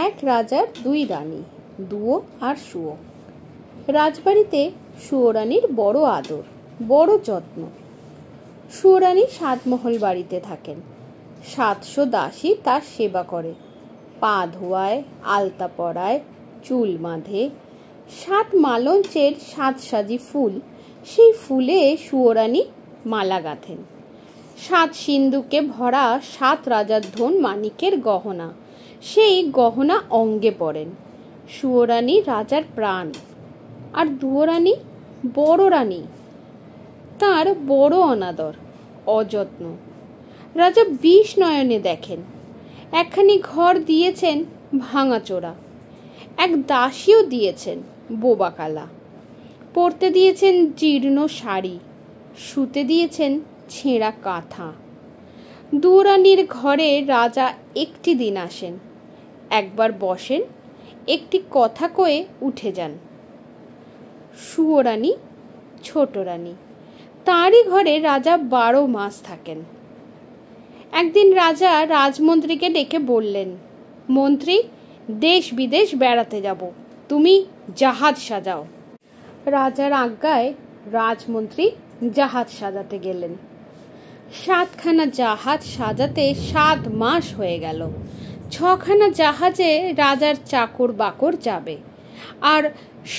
এক রাজার দুই রানী, দুয়ো আর শুয়ো। রাজবাড়িতে শুয়োরানীর বড় আদর, বড় যত্ন। শুয়োরানী 7 মহল বাড়িতে থাকেন। 700 দাসী তার সেবা করে, পা ধোয়ায়, আলতা পরায়, চুল বাঁধে। 7 মালঞ্চের 7 সাজি ফুল, সেই ফুলে শুয়োরানী মালা গাঁথেন। 7 সিন্ধুকে ভরা 7 রাজার ধন মানিকের গহনা, সেই গহনা অঙ্গে পরেন। শুয়োরানী রাজার প্রাণ। আর দুয়োরানী বড় রানী, তার বড় অনাদর, অযত্ন। রাজা 20 নয়নে দেখেন। একখানি ঘর দিয়েছেন ভাঙাচোরা, এক দাসীও দিয়েছেন বোবাকালা। পরতে দিয়েছেন জীর্ণ শাড়ি, শুতে দিয়েছেন ছেঁড়া কাঁথা। দুয়োরানীর ঘরে রাজা একটি দিন আসেন, একবার বসেন, একটি কথা কয়ে উঠে যান। শুয়োরানী ছোট রানী, তাঁরই ঘরে রাজা 12 মাস থাকেন। একদিন রাজা রাজমন্ত্রীকে ডেকে বললেন, মন্ত্রী, দেশ বিদেশ বেড়াতে যাব, তুমি জাহাজ সাজাও। রাজার আজ্ঞায় রাজমন্ত্রী জাহাজ সাজাতে গেলেন। 7খানা জাহাজ সাজাতে 7 মাস হয়ে গেল। 6খানা জাহাজে রাজার চাকর বাকর যাবে, আর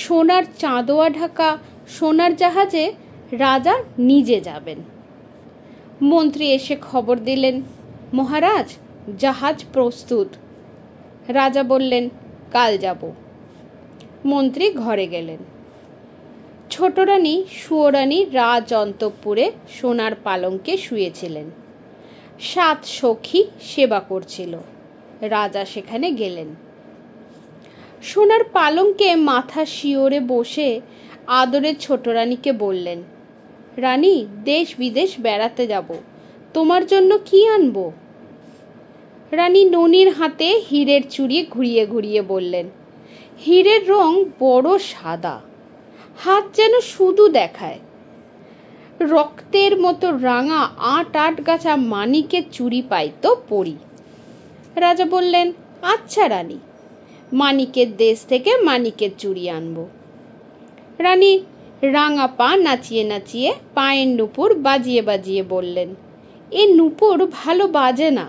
সোনার চাঁদোয়া ঢাকা সোনার জাহাজে রাজা নিজে যাবেন। মন্ত্রী এসে খবর দিলেন, মহারাজ, জাহাজ প্রস্তুত। রাজা বললেন, কাল যাব। মন্ত্রী ঘরে গেলেন। ছোট রানী শুয়োরানী রাজ অন্তঃপুরে সোনার পালঙ্কে শুয়েছিলেন। 7 সখী সেবা করছিল। রাজা সেখানে গেলেন। সোনার পালঙ্কে মাথা শিওরে বসে আদরে ছোট রানীকে বললেন, রানী, দেশ বিদেশ বেড়াতে যাব, তোমার জন্য কি আনবো? রানী ননির হাতে হীরের চুড়ি ঘুরিয়ে ঘুরিয়ে বললেন, হীরের রং বড় সাদা, হাত যেন শুধু দেখায়। রক্তের মতো রাঙা 8 গাছা মানিকের চুড়ি পাই তো পরি। রাজা বললেন, আচ্ছা রানী, মানিকের দেশ থেকে মানিকের চুড়ি আনবো। রানী রাঙা পা নাচিয়ে নাচিয়ে পায়ের নুপুর বাজিয়ে বাজিয়ে বললেন, এ নুপুর ভালো বাজে না,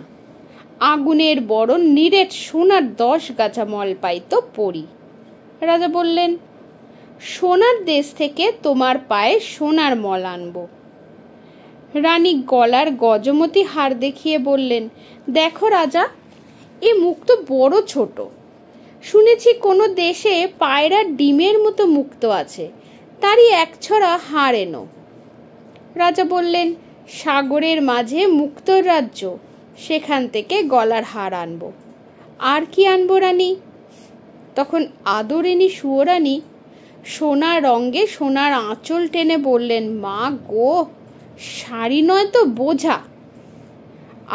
আগুনের বরণ নিরেট সোনার 10 গাছা মল পাই তো পরি। রাজা বললেন, সোনার দেশ থেকে তোমার পায়ে সোনার মল আনবো। রানী গলার গজমতি হার দেখিয়ে বললেন, দেখো রাজা, এ মুখ তো বড় ছোট। শুনেছি কোনো দেশে পায়রার ডিমের মতো মুক্ত আছে, তারই 1 ছড়া হার এনো। রাজা বললেন, সাগরের মাঝে মুক্তোর রাজ্য, সেখান থেকে গলার হার আনবো। আর কি আনবো রানী? তখন আদরিনী শুয়োরানী সোনার রঙে সোনার আঁচল টেনে বললেন, মা গো, শাড়ি নয় তো বোঝা।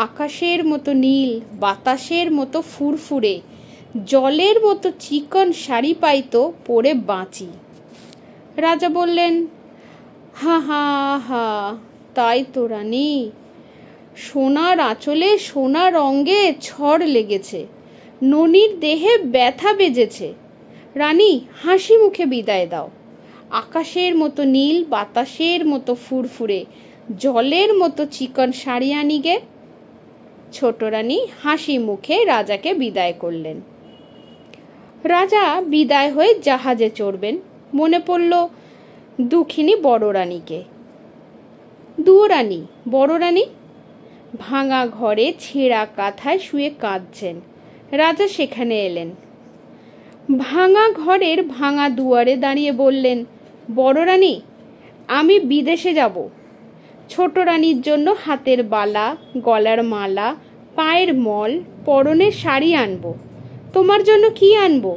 আকাশের মতো নীল, বাতাসের মতো ফুরফুরে, জলের মতো চিকন শাড়ি পাইতো পরে বাঁচি। রাজা বললেন, হা হা হা, তাই তো রানী, সোনার আঁচলে সোনার অঙ্গে ছড় লেগেছে, ননির দেহে ব্যথা বেজেছে। রানী, হাসি মুখে বিদায় দাও। আকাশের মতো নীল, বাতাসের মতো ফুরফুরে, জলের মতো চিকন শাড়ি আনিগে। ছোট রানী হাসি মুখে রাজাকে বিদায় করলেন। রাজা বিদায় হয়ে জাহাজে চড়বেন। মনে পড়ল দুঃখিনী বড় রানীকে। দুয়োরানী বড় রানী ভাঙা ঘরে ছেঁড়া কাঁথায় শুয়ে কাঁদছেন। রাজা সেখানে এলেন। ভাঙা ঘরের ভাঙা দুয়ারে দাঁড়িয়ে বললেন, বড় রানী, আমি বিদেশে যাব। ছোট রানীর জন্য হাতের বালা, গলার মালা, পায়ের মল, পরনের শাড়ি আনবো। তোমার জন্য কি আনবো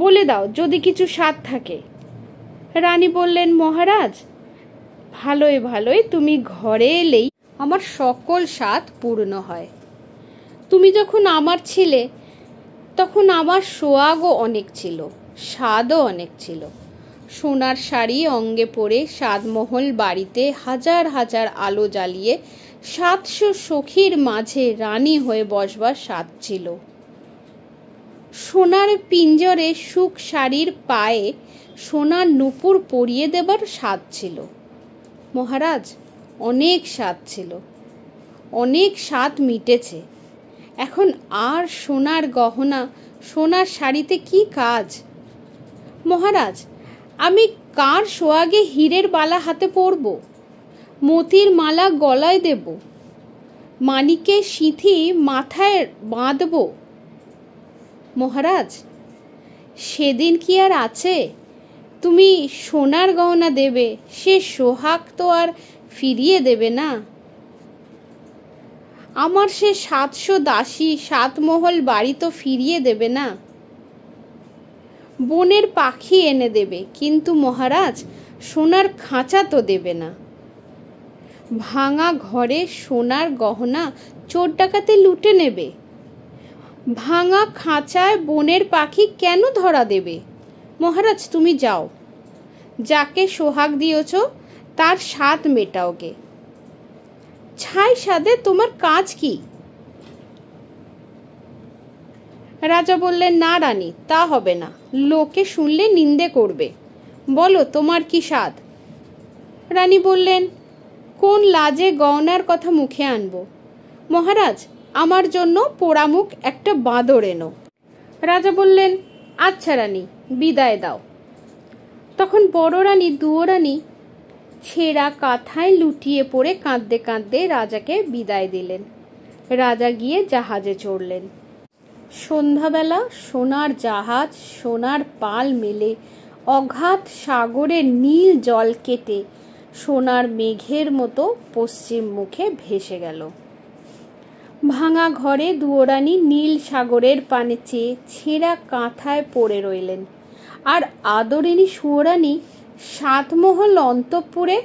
বলে দাও, যদি কিছু স্বাদ থাকে। রানী বললেন, মহারাজ, ভালোই ভালোই তুমি ঘরে এলেই আমার সকল স্বাদ পূর্ণ হয়। তুমি যখন আমার ছিলে, তখন আমার সোয়াগও অনেক ছিল, স্বাদও অনেক ছিল। সোনার শাড়ি অঙ্গে পরে 7 মহল বাড়িতে হাজার হাজার আলো জ্বালিয়ে 700 সখীর মাঝে রানী হয়ে বসবার স্বাদ ছিল। সোনার পিঞ্জরে সুখ শাড়ির পায়ে সোনার নূপুর পরিয়ে দেবার স্বাদ ছিল। মহারাজ, অনেক স্বাদ ছিল, অনেক স্বাদ মিটেছে। এখন আর সোনার গহনা, সোনার শাড়িতে কি কাজ? মহারাজ, আমি কার সোয়াগে হীরের বালা হাতে পরব, মতির মালা গলায় দেব, মানিকের সিঁথি মাথায় বাঁধব? মহারাজ, সেদিন কি আর আছে? তুমি সোনার গহনা দেবে, সে সোহাগ তো আর ফিরিয়ে দেবে না। আমার সে 700 দাসী 7 মহল বাড়ি তো ফিরিয়ে দেবে না। বনের পাখি এনে দেবে, কিন্তু মহারাজ সোনার খাঁচা তো দেবে না। ভাঙা ঘরে সোনার গহনা চোর ডাকাতে লুটে নেবে, ভাঙা খাঁচায় বনের পাখি কেন ধরা দেবে? মহারাজ, তুমি যাও, যাকে সোহাগ দিয়েছ তার স্বাদ মেটাওগে। ছাই স্বাদে তোমার কাজ কি? রাজা বললেন, না রানী, তা হবে না, লোকে শুনলে নিন্দে করবে। বলো তোমার কি স্বাদ? রানী বললেন, কোন লাজে গয়নার কথা মুখে আনবো? মহারাজ, আমার জন্য পোড়ামুখ একটা বাঁদর এনো। রাজা বললেন, আচ্ছা রানী, বিদায় দাও। তখন বড় রানী দুয়োরানী ছেঁড়া কাঁথায় লুটিয়ে পড়ে কাঁদতে কাঁদতে রাজাকে বিদায় দিলেন। রাজা গিয়ে জাহাজে চড়লেন। সন্ধ্যাবেলা সোনার জাহাজ সোনার পাল মেলে অগাধ সাগরের নীল জল কেটে সোনার মেঘের মতো পশ্চিম মুখে ভেসে গেল। ভাঙা ঘরে দুয়োরানী নীল সাগরের পানে চেয়ে ছেঁড়া কাঁথায় পড়ে রইলেন। আর আদরিনী সুয়োরানী 7 মহল অন্তঃপুরে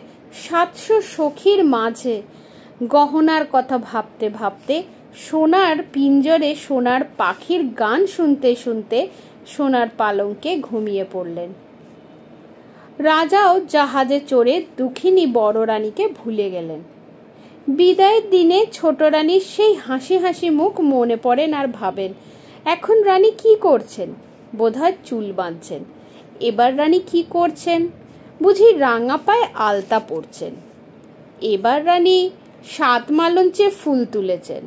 700 সখীর মাঝে গহনার কথা ভাবতে ভাবতে সোনার পিঞ্জরে সোনার পাখির গান শুনতে শুনতে সোনার পালঙ্কে ঘুমিয়ে পড়লেন। রাজাও জাহাজে চড়ে দুঃখিনী বড় রানীকে ভুলে গেলেন। বিদায়ের দিনে ছোট রানীর সেই হাসি হাসি মুখ মনে পড়েন আর ভাবেন, এখন রানী কি করছেন? বোধহয় চুল বাঁধছেন। এবার রানী কি করছেন? বুঝি রাঙা পায়ে আলতা পরছেন। এবার রানী 7 মালঞ্চে ফুল তুলেছেন।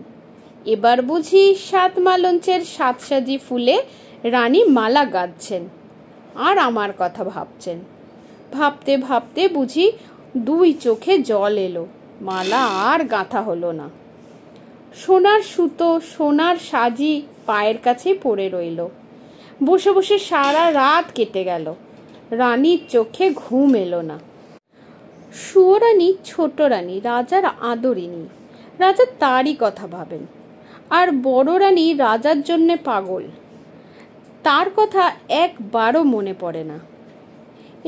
এবার বুঝি 7 মালঞ্চের 7 সাজি ফুলে রানী মালা গাঁথছেন আর আমার কথা ভাবছেন। ভাবতে ভাবতে বুঝি 2 চোখে জল এলো, মালা আর গাঁথা হলো না। সোনার সুতো সোনার সাজি পায়ের কাছে পড়ে রইল। বসে বসে সারা রাত কেটে গেল, রানীর চোখে ঘুম এলো না। সুয়োরানী ছোট রানী, রাজার আদরিনী। রাজা তারই কথা ভাবেন। আর বড় রানী রাজার জন্যে পাগল, তার কথা একবারও মনে পড়ে না।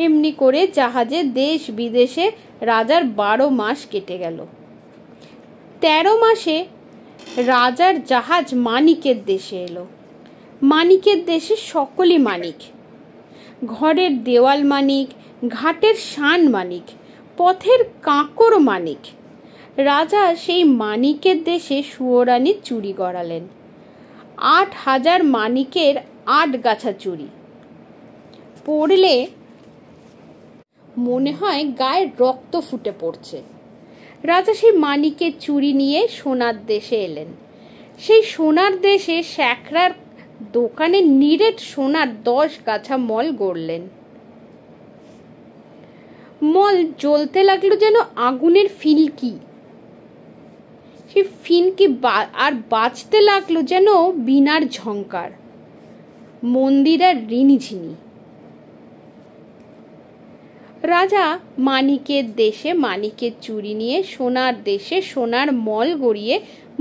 এমনি করে জাহাজে দেশ বিদেশে রাজার 12 মাস কেটে গেল। 13 মাসে রাজার জাহাজ মানিকের দেশে এলো। মানিকের দেশে সকলই মানিক, ঘরের দেওয়াল মানিক, ঘাটের শান মানিক, পথের কাঁকড় মানিক। রাজা সেই মানিকের দেশে সুয়োরানীর চুরি গড়ালেন। 8000 মানিকের 8 গাছা চুরি পড়লে মনে হয় গায়ে রক্ত ফুটে পড়ছে। রাজা সেই মানিকের চুরি নিয়ে সোনার দেশে এলেন। সেই সোনার দেশে শ্যাকরার দোকানে নিরেট সোনার 10 গাছা মল গড়লেন। মল জ্বলতে লাগলো যেন আগুনের ফিনকি। সেই ফিনকি আর বাজতে লাগলো যেন বীণার ঝংকার, মন্দিরের রিনিঝিনি। রাজা মানিকের দেশে মানিকের চুরি নিয়ে সোনার দেশে সোনার মল গড়িয়ে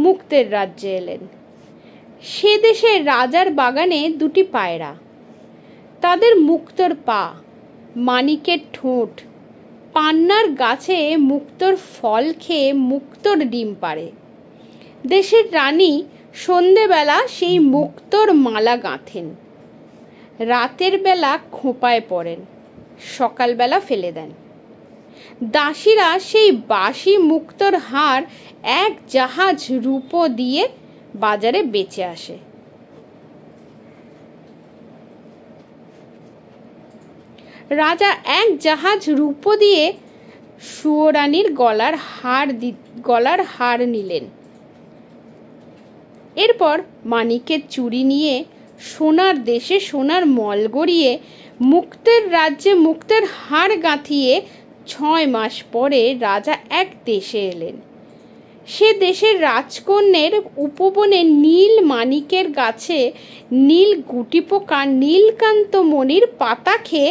মুক্তের রাজ্যে এলেন। সে দেশে রাজার বাগানে 2টি পায়রা, তাদের মুক্তোর পা, মানিকের ঠোঁট, পান্নার গাছে মুক্তোর ফল খেয়ে মুক্তোর ডিম পাড়ে। দেশের রানী সন্ধেবেলা সেই মুক্তোর মালা গাঁথেন, রাতের বেলা খোঁপায় পড়েন, সকালবেলা ফেলে দেন। দাসীরা সেই বাসি মুক্তোর হার 1 জাহাজ রূপো দিয়ে বাজারে বেচে আসে। রাজা এক জাহাজ রূপো দিয়ে সুয়োরানীর গলার হার নিলেন। এরপর মানিকের চুড়ি নিয়ে সোনার দেশে সোনার মল গড়িয়ে মুক্তের রাজ্যে মুক্তের হার গাঁথিয়ে 6 মাস পরে রাজা এক দেশে এলেন। সে দেশের রাজকন্যের উপবনে নীল মানিকের গাছে নীল গুটিপোকা নীলকান্ত মণির পাতা খেয়ে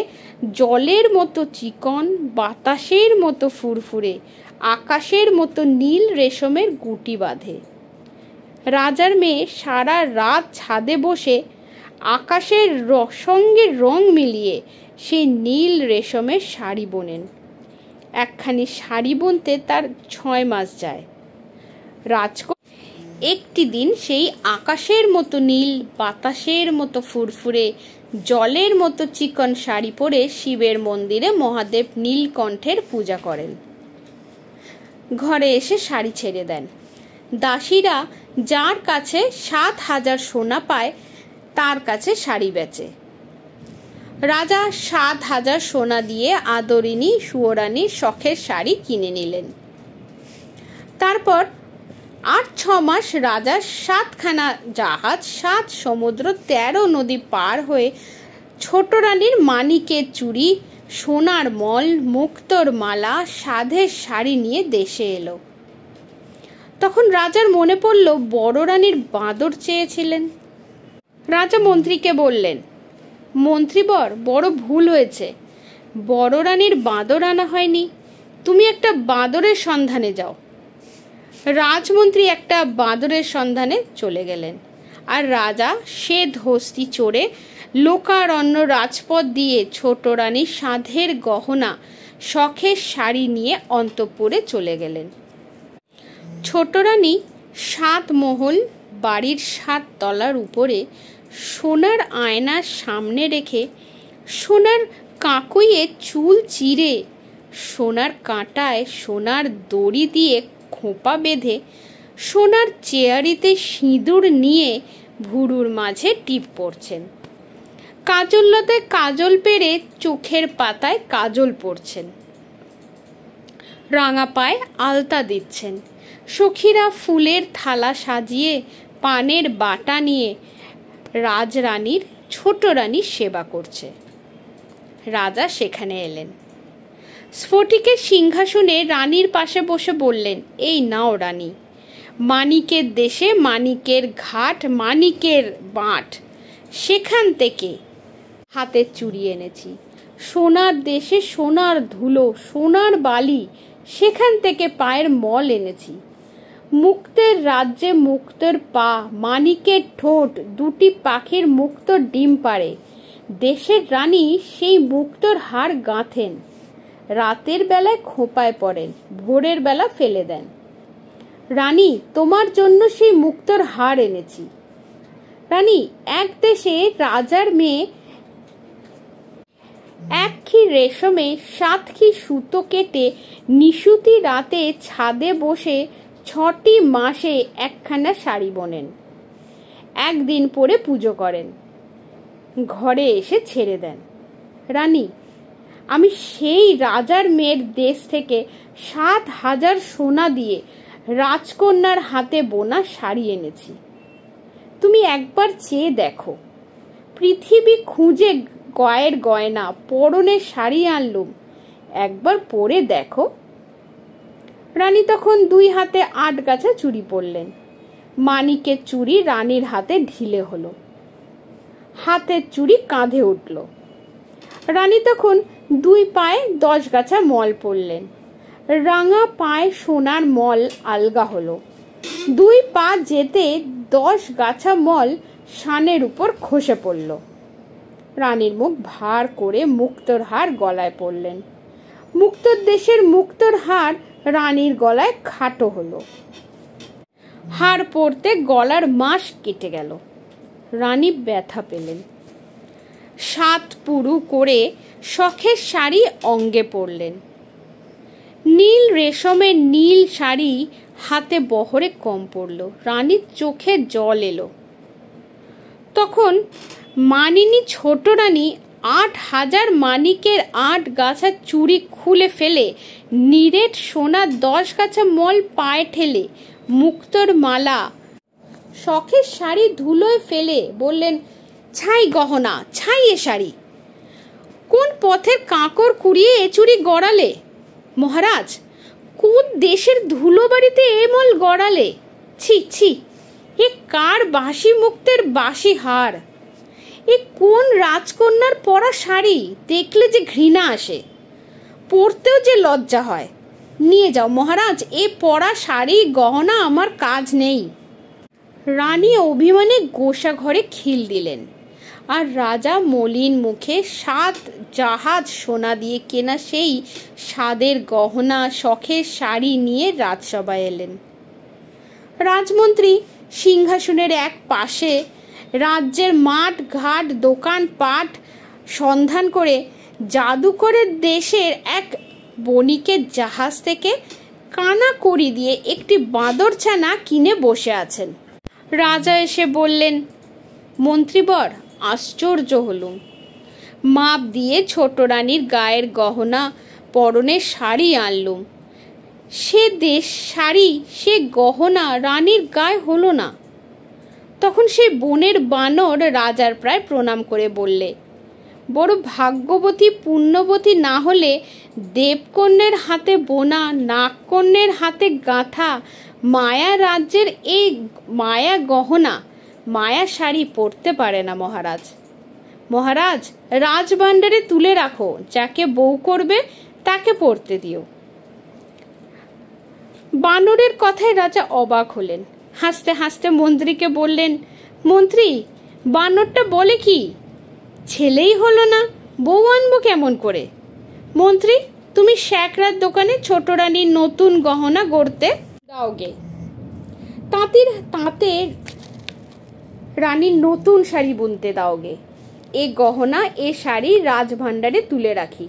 জলের মতো চিকন, বাতাসের মতো ফুরফুরে, আকাশের মতো নীল রেশমের গুটি বাঁধে। রাজার মেয়ে সারা রাত ছাদে বসে আকাশের সঙ্গে রং মিলিয়ে সেই নীল রেশমের শাড়ি বোনেন। একখানি শাড়ি বুনতে তার 6 মাস যায়। একটি দিন সেই আকাশের মতো নীল, বাতাসের মতো ফুরফুরে, জলের মতো চিকন শাড়ি পরে শিবের মন্দিরে মহাদেব নীলকণ্ঠের পূজা করেন। ঘরে এসে শাড়ি ছেড়ে দেন। দাসীরা যার কাছে 7,000 সোনা পায় তার কাছে শাড়ি বেচে। রাজা 7,000 সোনা দিয়ে আদরিনী সুয়োরানীর শখের শাড়ি কিনে নিলেন। তারপর 8-6 মাস রাজা 7খানা জাহাজ, 7 সমুদ্র, 13 নদী পার হয়ে ছোট রানীর মানিকের চুড়ি, সোনার মল, মুক্তোর মালা, সাধের শাড়ি নিয়ে দেশে এলো। তখন রাজার মনে পড়ল বড় রানীর বাঁদর চেয়েছিলেন। রাজা মন্ত্রীকে বললেন, মন্ত্রীবর, বড় ভুল হয়েছে, বড় রানীর বাঁদর আনা হয়নি, তুমি একটা বাঁদরের সন্ধানে যাও। রাজমন্ত্রী একটা বাঁদরের সন্ধানে চলে গেলেন, আর রাজা সে হস্তি চড়ে লোকারণ্য রাজপথ দিয়ে ছোট রানীর সাধের গহনা, শখের শাড়ি নিয়ে অন্তঃপুরে চলে গেলেন। ছোট রানী 7 মহল বাড়ির 7 তলার উপরে সোনার আয়নার সামনে রেখে সোনার কাঁকুইয়ে চুল চিরে, সোনার কাঁটায় সোনার দড়ি দিয়ে খোঁপা বেঁধে, সোনার চেয়ারিতে সিঁদুর নিয়ে ভুরুর মাঝে টিপ পড়ছেন। কাজললতায় কাজল পেরে চোখের পাতায় কাজল পড়ছেন। রাঙা পায়ে আলতা দিচ্ছেন। সখীরা ফুলের থালা সাজিয়ে পানের বাটা নিয়ে রাজরানীর ছোট রানীর সেবা করছে। রাজা সেখানে এলেন। স্ফটিকের সিংহাসনে রানীর পাশে বসে বললেন, এই নাও রানী, মানিকের দেশে মানিকের ঘাট, মানিকের বাঁট, সেখান থেকে হাতের চুড়ি এনেছি। সোনার দেশে সোনার ধুলো, সোনার বালি, সেখান থেকে পায়ের মল এনেছি। মুক্তের রাজ্যে মুক্তের পা, মানিকের ঠোঁট, 2টি পাখির মুক্তোর ডিম পাড়ে। দেশের রানী সেই মুক্তোর হার গাঁথেন, রাতের বেলায় খোঁপায় পড়েন, ভোরের বেলা ফেলে দেন। রানী, তোমার জন্য সেই মুক্তোর হার এনেছি। রানী, এক দেশে রাজার মেয়ে একখি রেশমে 7টি সুতো কেটে নিশুতি রাতে ছাদে বসে 6টি মাসে একখানা শাড়ি বোনেন। একদিন পরে পুজো করেন, ঘরে এসে ছেড়ে দেন। রানী, আমি সেই রাজার মেয়ের দেশ থেকে 7,000 সোনা দিয়ে রাজকন্যার হাতে বোনা শাড়ি এনেছি। তুমি একবার চেয়ে দেখো, পৃথিবী খুঁজে গায়ের গয়না, পরনের শাড়ি আনলুম, একবার পরে দেখো। রানী তখন 2 হাতে 8 গাছা চুড়ি পরলেন। মানিকের চুড়ি রানীর হাতে ঢিলে হলো, হাতের চুড়ি কাঁধে উঠল। রানী তখন 2 পায়ে 10 গাছা মল পরলেন। রাঙা পায়ে সোনার মল আলগা হলো। 2 পা যেতে 10 গাছা মল শানের উপর খসে পড়ল। রানীর মুখ ভার করে মুক্তোর হার গলায় পরলেন। মুক্তোর দেশের মুক্তোর হার রানীর গলায় খাটো হলো। হার পরতে গলার মাস কেটে গেল। রানী ব্যথা পেলেন। 7 পুরু করে শখের শাড়ি অঙ্গে পরলেন। নীল রেশমের নীল শাড়ি হাতে বহরে কম পড়ল। রানীর চোখে জল এলো। তখন মানিনী ছোট রানী 8,000 মানিকের 8 গাছা চুড়ি খুলে ফেলে, নিরেট সোনার 10 গাছা মল পায়ে ঠেলে, মুক্তোর মালা শখের শাড়ি ধুলোয় ফেলে বললেন, ছাই গহনা, ছাই এ শাড়ি। কোন পথের কাঁকর কুড়িয়ে এ চুড়ি গড়ালে? মহারাজ, কোন দেশের ধুলো বাড়িতে এ মল গড়ালে? ছি ছি, এ কার বাসি মুক্তের বাসি হার? এ কোন রাজকন্যার পরা শাড়ি? দেখলে যে ঘৃণা আসে, পরতেও যে লজ্জা হয়। নিয়ে যাও মহারাজ, এ পরা শাড়ি গহনা আমার কাজ নেই। রানী অভিমানে গোসা ঘরে খিল দিলেন, আর রাজা মলিন মুখে 7 জাহাজ সোনা দিয়ে কেনা সেই স্বাদের গহনা শখের শাড়ি নিয়ে রাজসভায় এলেন। রাজমন্ত্রী সিংহাসনের এক পাশে রাজ্যের মাঠ ঘাট দোকান পাট সন্ধান করে জাদুকরের দেশের এক বণিকের জাহাজ থেকে কানা কড়ি দিয়ে একটি বাঁদরছানা কিনে বসে আছেন। রাজা এসে বললেন, মন্ত্রীবর, আশ্চর্য হলুম। মাপ দিয়ে ছোট রানীর গায়ের গহনা পরনের শাড়ি আনলুম, সে দেশ শাড়ি সে গহনা রানীর গায়ে হলো না। তখন সেই বনের বানর রাজার প্রায় প্রণাম করে বললে, বড় ভাগ্যবতী পুণ্যবতী না হলে দেবকন্যের হাতে বোনা নাগকন্যের হাতে গাঁথা মায়া রাজ্যের এই মায়া গহনা মায়া শাড়ি পরতে পারে না মহারাজ। মহারাজ, রাজভাণ্ডারে তুলে রাখো, যাকে বউ করবে তাকে পরতে দিও। বানরের কথায় রাজা অবাক হলেন। হাসতে হাসতে মন্ত্রীকে বললেন, মন্ত্রী, বানরটা বলে কি? ছেলেই হলো না, বউ আনবো কেমন করে? মন্ত্রী, তুমি শ্যাকরার দোকানে ছোট রানীর নতুন গহনা গড়তে দাওগে, তাঁতে রানীর নতুন শাড়ি বুনতে দাওগে। এ গহনা এ শাড়ি রাজভাণ্ডারে তুলে রাখি,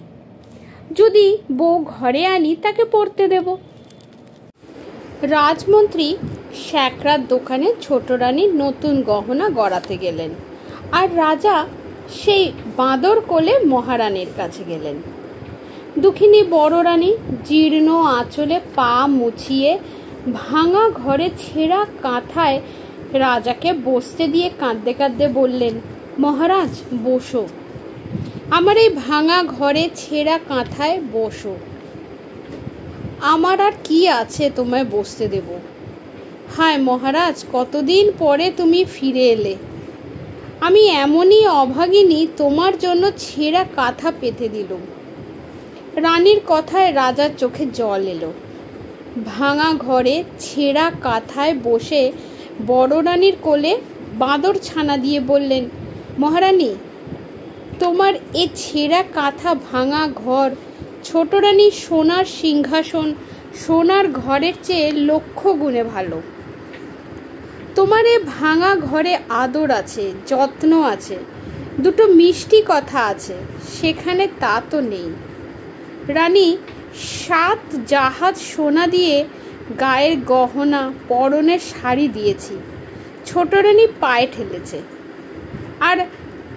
যদি বউ ঘরে আনি তাকে পরতে দেব। রাজমন্ত্রী শ্যাকরার দোকানে ছোট রানীর নতুন গহনা গড়াতে গেলেন, আর রাজা সেই বাঁদর কোলে মহারানীর কাছে গেলেন। দুঃখিনী বড় রানী জীর্ণ আঁচলে পা মুছিয়ে ভাঙা ঘরে ছেঁড়া কাঁথায় রাজাকে বসতে দিয়ে কাঁদতে কাঁদতে বললেন, মহারাজ বসো, আমার এই ভাঙা ঘরে ছেঁড়া কাঁথায় বসো। আমার আর কি আছে তোমায় বসতে দেব? হায় মহারাজ, কতদিন পরে তুমি ফিরে এলে। আমি এমনই অভাগিনী, তোমার জন্য ছেঁড়া কাঁথা পেতে দিলুম। রানীর কথায় রাজার চোখে জল এলো। ভাঙা ঘরে ছেঁড়া কাঁথায় বসে বড় রানীর কোলে বাঁদর ছানা দিয়ে বললেন, মহারানী, তোমার এ ছেঁড়া কাঁথা ভাঙা ঘর ছোট রানীর সোনার সিংহাসন সোনার ঘরের চেয়ে লক্ষ গুণে ভালো। তোমার এ ভাঙা ঘরে আদর আছে, যত্ন আছে, দুটো মিষ্টি কথা আছে, সেখানে তা তো নেই। রানী 7 জাহাজ সোনা দিয়ে গায়ের গহনা পরনের শাড়ি দিয়েছি, ছোট রানী পায়ে ঠেলেছে। আর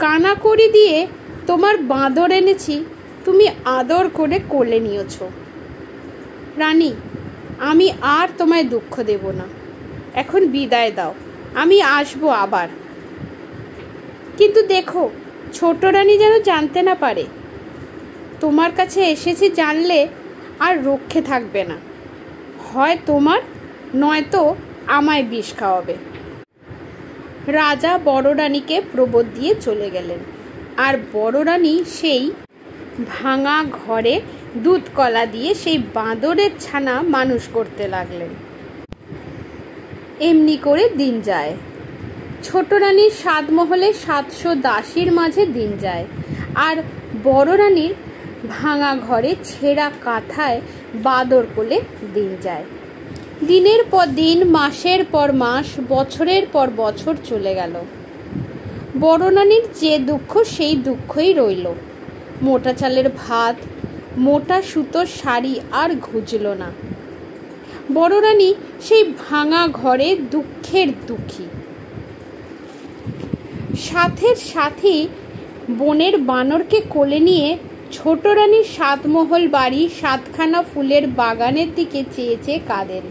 কানাকড়ি দিয়ে তোমার বাঁদর এনেছি, তুমি আদর করে কোলে নিয়েছ। রানী, আমি আর তোমায় দুঃখ দেব না, এখন বিদায় দাও, আমি আসবো আবার। কিন্তু দেখো, ছোট রানী যেন জানতে না পারে। তোমার কাছে এসেছি জানলে আর রক্ষে থাকবে না, হয় তোমার নয়তো আমায় বিষ খাওয়াবে। রাজা বড় রানীকে প্রবোধ দিয়ে চলে গেলেন, আর বড় রানী সেই ভাঙা ঘরে দুধ কলা দিয়ে সেই বাঁদরের ছানা মানুষ করতে লাগলেন। এমনি করে দিন যায়। ছোট রানীর 7 মহলে 700 দাসীর মাঝে দিন যায়, আর বড় রানীর ভাঙা ঘরে ছেঁড়া কাঁথায় বাঁদর কোলে দিন যায়। দিনের পর দিন, মাসের পর মাস, বছরের পর বছর চলে গেল। বড় রানীর যে দুঃখ সেই দুঃখই রইল। মোটা চালের ভাত, মোটা সুতোর শাড়ি আর ঘুচল না। বড় রানী সেই ভাঙা ঘরে দুঃখের দুঃখী। সাথের সাথী বনের বানরকে কোলে নিয়ে ছোট রানীর 7 মহল বাড়ি 7খানা ফুলের বাগানের দিকে চেয়ে চেয়ে কাঁদেন।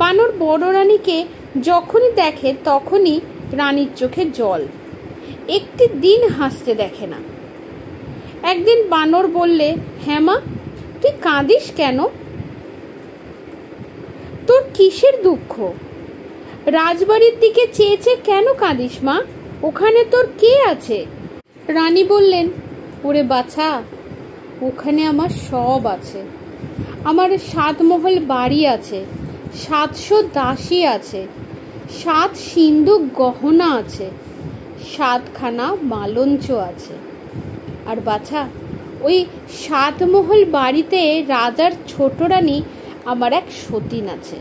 বানর বড় রানীকে যখনই দেখে তখনই রানীর চোখে জল, একটি দিন হাসতে দেখে না। একদিন বানর বললে, হ্যাঁ মা, তুই কাঁদিস কেন? তোর কিসের দুঃখ? রাজবাড়ির দিকে চেয়ে চেয়ে কেন কাঁদিস মা? ওখানে তোর কে আছে? রানী বললেন, ওরে বাছা, ওখানে আমার সব আছে। আমার 7 মহল বাড়ি আছে, 700 দাসী আছে, 7 সিন্ধুক গহনা আছে, 7খানা মালঞ্চ আছে। আর বাছা, ওই 7 মহল বাড়িতে রাজার ছোট রানী আমার এক সতীন আছে।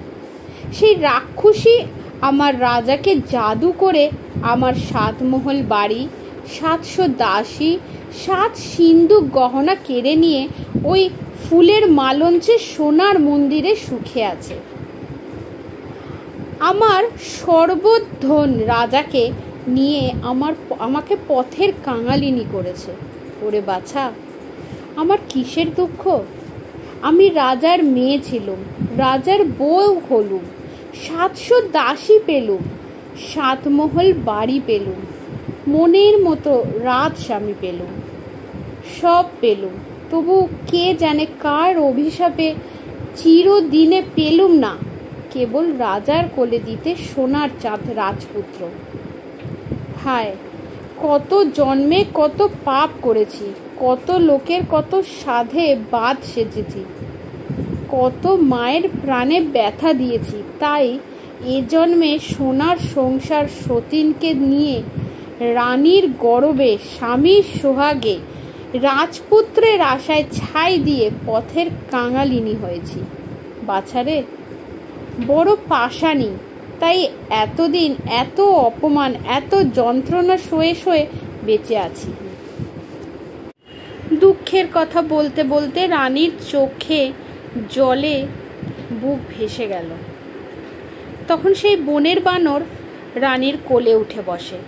সেই রাক্ষসী আমার রাজাকে জাদু করে আমার 7 মহল বাড়ি, 700 দাসী, 7 সিন্ধুক গহনা কেড়ে নিয়ে ওই ফুলের মালঞ্চে সোনার মন্দিরে সুখে আছে। আমার সর্বধন রাজাকে নিয়ে আমাকে পথের কাঙালিনী করেছে। ওরে বাছা, আমার কিসের দুঃখ? আমি রাজার মেয়ে ছিলুম, রাজার বউ হলুম, 700 দাসী পেলুম, 7 মহল বাড়ি পেলুম, মনের মতো রাজস্বামী পেলুম, সব পেলুম। তবু কে জানে কার অভিশাপে চিরদিনে পেলুম না কেবল রাজার কোলে দিতে সোনার চাঁদ রাজপুত্র। হায়, কত জন্মে কত পাপ করেছি, কত লোকের কত সাধে বাদ সেজেছি, কত মায়ের প্রাণে ব্যথা দিয়েছি। তাই এ জন্মে সোনার সংসার সতীনকে নিয়ে রানীর গর্বে, স্বামীর সোহাগে, রাজপুত্রের আশায় ছাই দিয়ে পথের কাঙালিনী হয়েছি। বাছারে, বড় পাষাণী, তাই এতদিন এত অপমান, এত যন্ত্রণা সয়ে সয়ে বেঁচে আছি। দুঃখের কথা বলতে বলতে রানীর চোখে জলে বুক ভেসে গেল। তখন সেই বনের বানর রানীর কোলে উঠে বসে।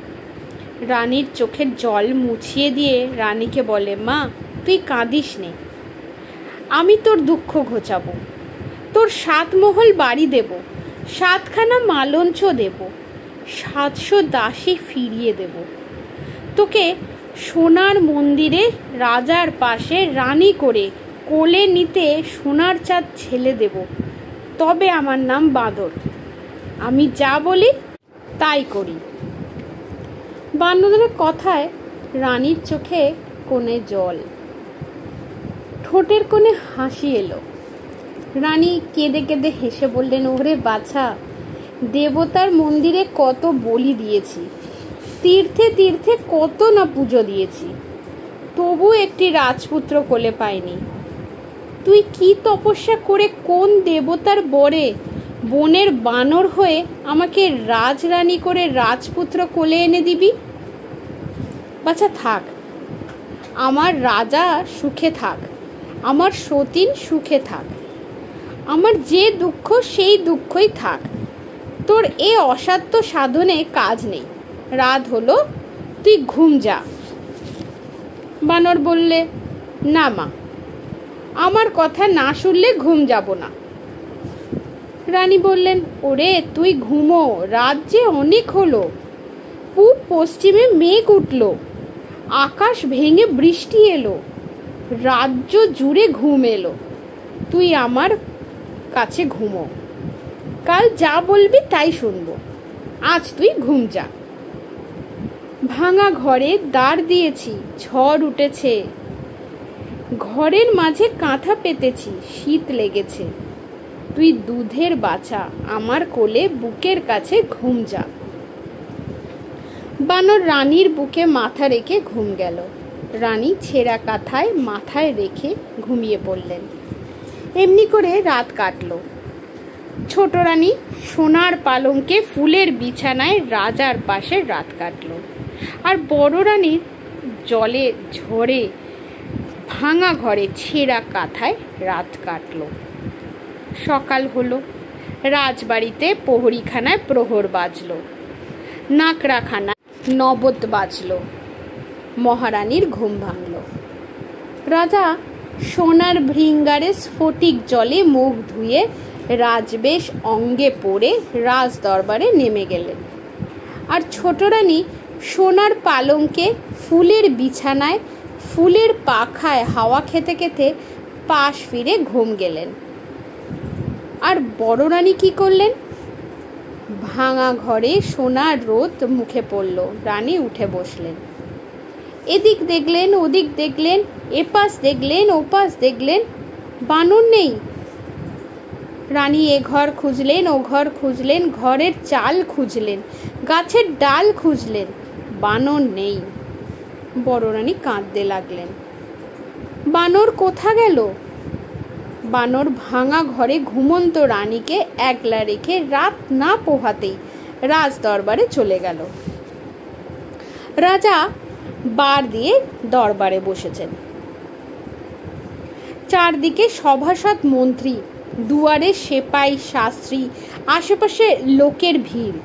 রানীর চোখের জল মুছিয়ে দিয়ে রানীকে বলে, মা, তুই কাঁদিস নে, আমি তোর দুঃখ ঘোচাবো। তোর 7 মহল বাড়ি দেব, 7খানা মালঞ্চ দেব, 700 দাসী ফিরিয়ে দেব। তোকে সোনার মন্দিরে রাজার পাশে রানী করে কোলে নিতে সোনার চাঁদ ছেলে দেব। তবে আমার নাম বাঁদর, আমি যা বলি তাই করি। বানরের কথায় রানীর চোখে কোণে জল, ঠোঁটের কোণে হাসি এলো। রানী কেঁদে কেঁদে হেসে বললেন, ওরে বাছা, দেবতার মন্দিরে কত বলি দিয়েছি, তীর্থে তীর্থে কত না পুজো দিয়েছি, তবু একটি রাজপুত্র কোলে পাইনি। তুই কি তপস্যা করে কোন দেবতার বরে বনের বানর হয়ে আমাকে রাজরানী করে রাজপুত্র কোলে এনে দিবি? বাছা থাক, আমার রাজা সুখে থাক, আমার সতীন সুখে থাক, আমার যে দুঃখ সেই দুঃখই থাক। তোর এ অসাধ্য সাধনে কাজ নেই। রাত হলো, তুই ঘুম যা। বানর বললে, না মা, আমার কথা না শুনলে ঘুম যাব না। রানী বললেন, ওরে তুই ঘুমো, রাত যে অনেক হলো। পূব পশ্চিমে মেঘ উঠল, আকাশ ভেঙে বৃষ্টি এলো, রাজ্য জুড়ে ঘুম এলো। তুই আমার কাছে ঘুমো, কাল যা বলবি তাই শুনবো। আজ তুই ঘুম যা। ভাঙা ঘরে দাঁড় দিয়েছি, ঝড় উঠেছে, ঘরের মাঝে কাঁথা পেতেছি, শীত লেগেছে। তুই দুধের বাছা, আমার কোলে বুকের কাছে ঘুম যা। বানর রানীর বুকে মাথা রেখে ঘুম গেল। রানী ছেঁড়া কাঁথায় মাথায় রেখে ঘুমিয়ে পড়লেন। এমনি করে রাত কাটল। ছোট রানী সোনার পালঙ্কে ফুলের বিছানায় রাজার পাশে রাত কাটল। আর বড় রানীর জলে ঝড়ে ভাঙা ঘরে ছেঁড়া কাঁথায় রাত কাটল। সকাল হলো, রাজবাড়িতে প্রহরীখানায় প্রহর বাজল, নাকড়াখানায় নবদ বাজল, মহারানীর ঘুম ভাঙল। রাজা সোনার ভৃঙ্গারে স্ফটিক জলে মুখ ধুয়ে রাজবেশ অঙ্গে পরে রাজ দরবারে নেমে গেলেন। আর ছোট রানী সোনার পালঙ্কে ফুলের বিছানায় ফুলের পাখায় হাওয়া খেতে খেতে পাশ ফিরে ঘুম গেলেন। আর বড় রানী কি করলেন? ভাঙা ঘরে সোনার রোদ মুখে পড়ল। রানী উঠে বসলেন। এদিক দেখলেন, ওদিক দেখলেন, এপাশ দেখলেন, ওপাশ দেখলেন, বানর নেই। রানী এ ঘর খুঁজলেন, ও ঘর খুঁজলেন, ঘরের চাল খুঁজলেন, গাছের ডাল খুঁজলেন, বানর নেই। বড় রানী কাঁদতে লাগলেন। বানর কোথা গেল? বানর ভাঙা ঘরে ঘুমন্ত রানীকে একলা রেখে রাত না পোহাতেই রাজ দরবারে চলে গেল। রাজা বার দিয়ে দরবারে বসেছেন। চারদিকে সভাসদ মন্ত্রী, দুয়ারে সেপাই শাস্ত্রী, আশেপাশে লোকের ভিড়।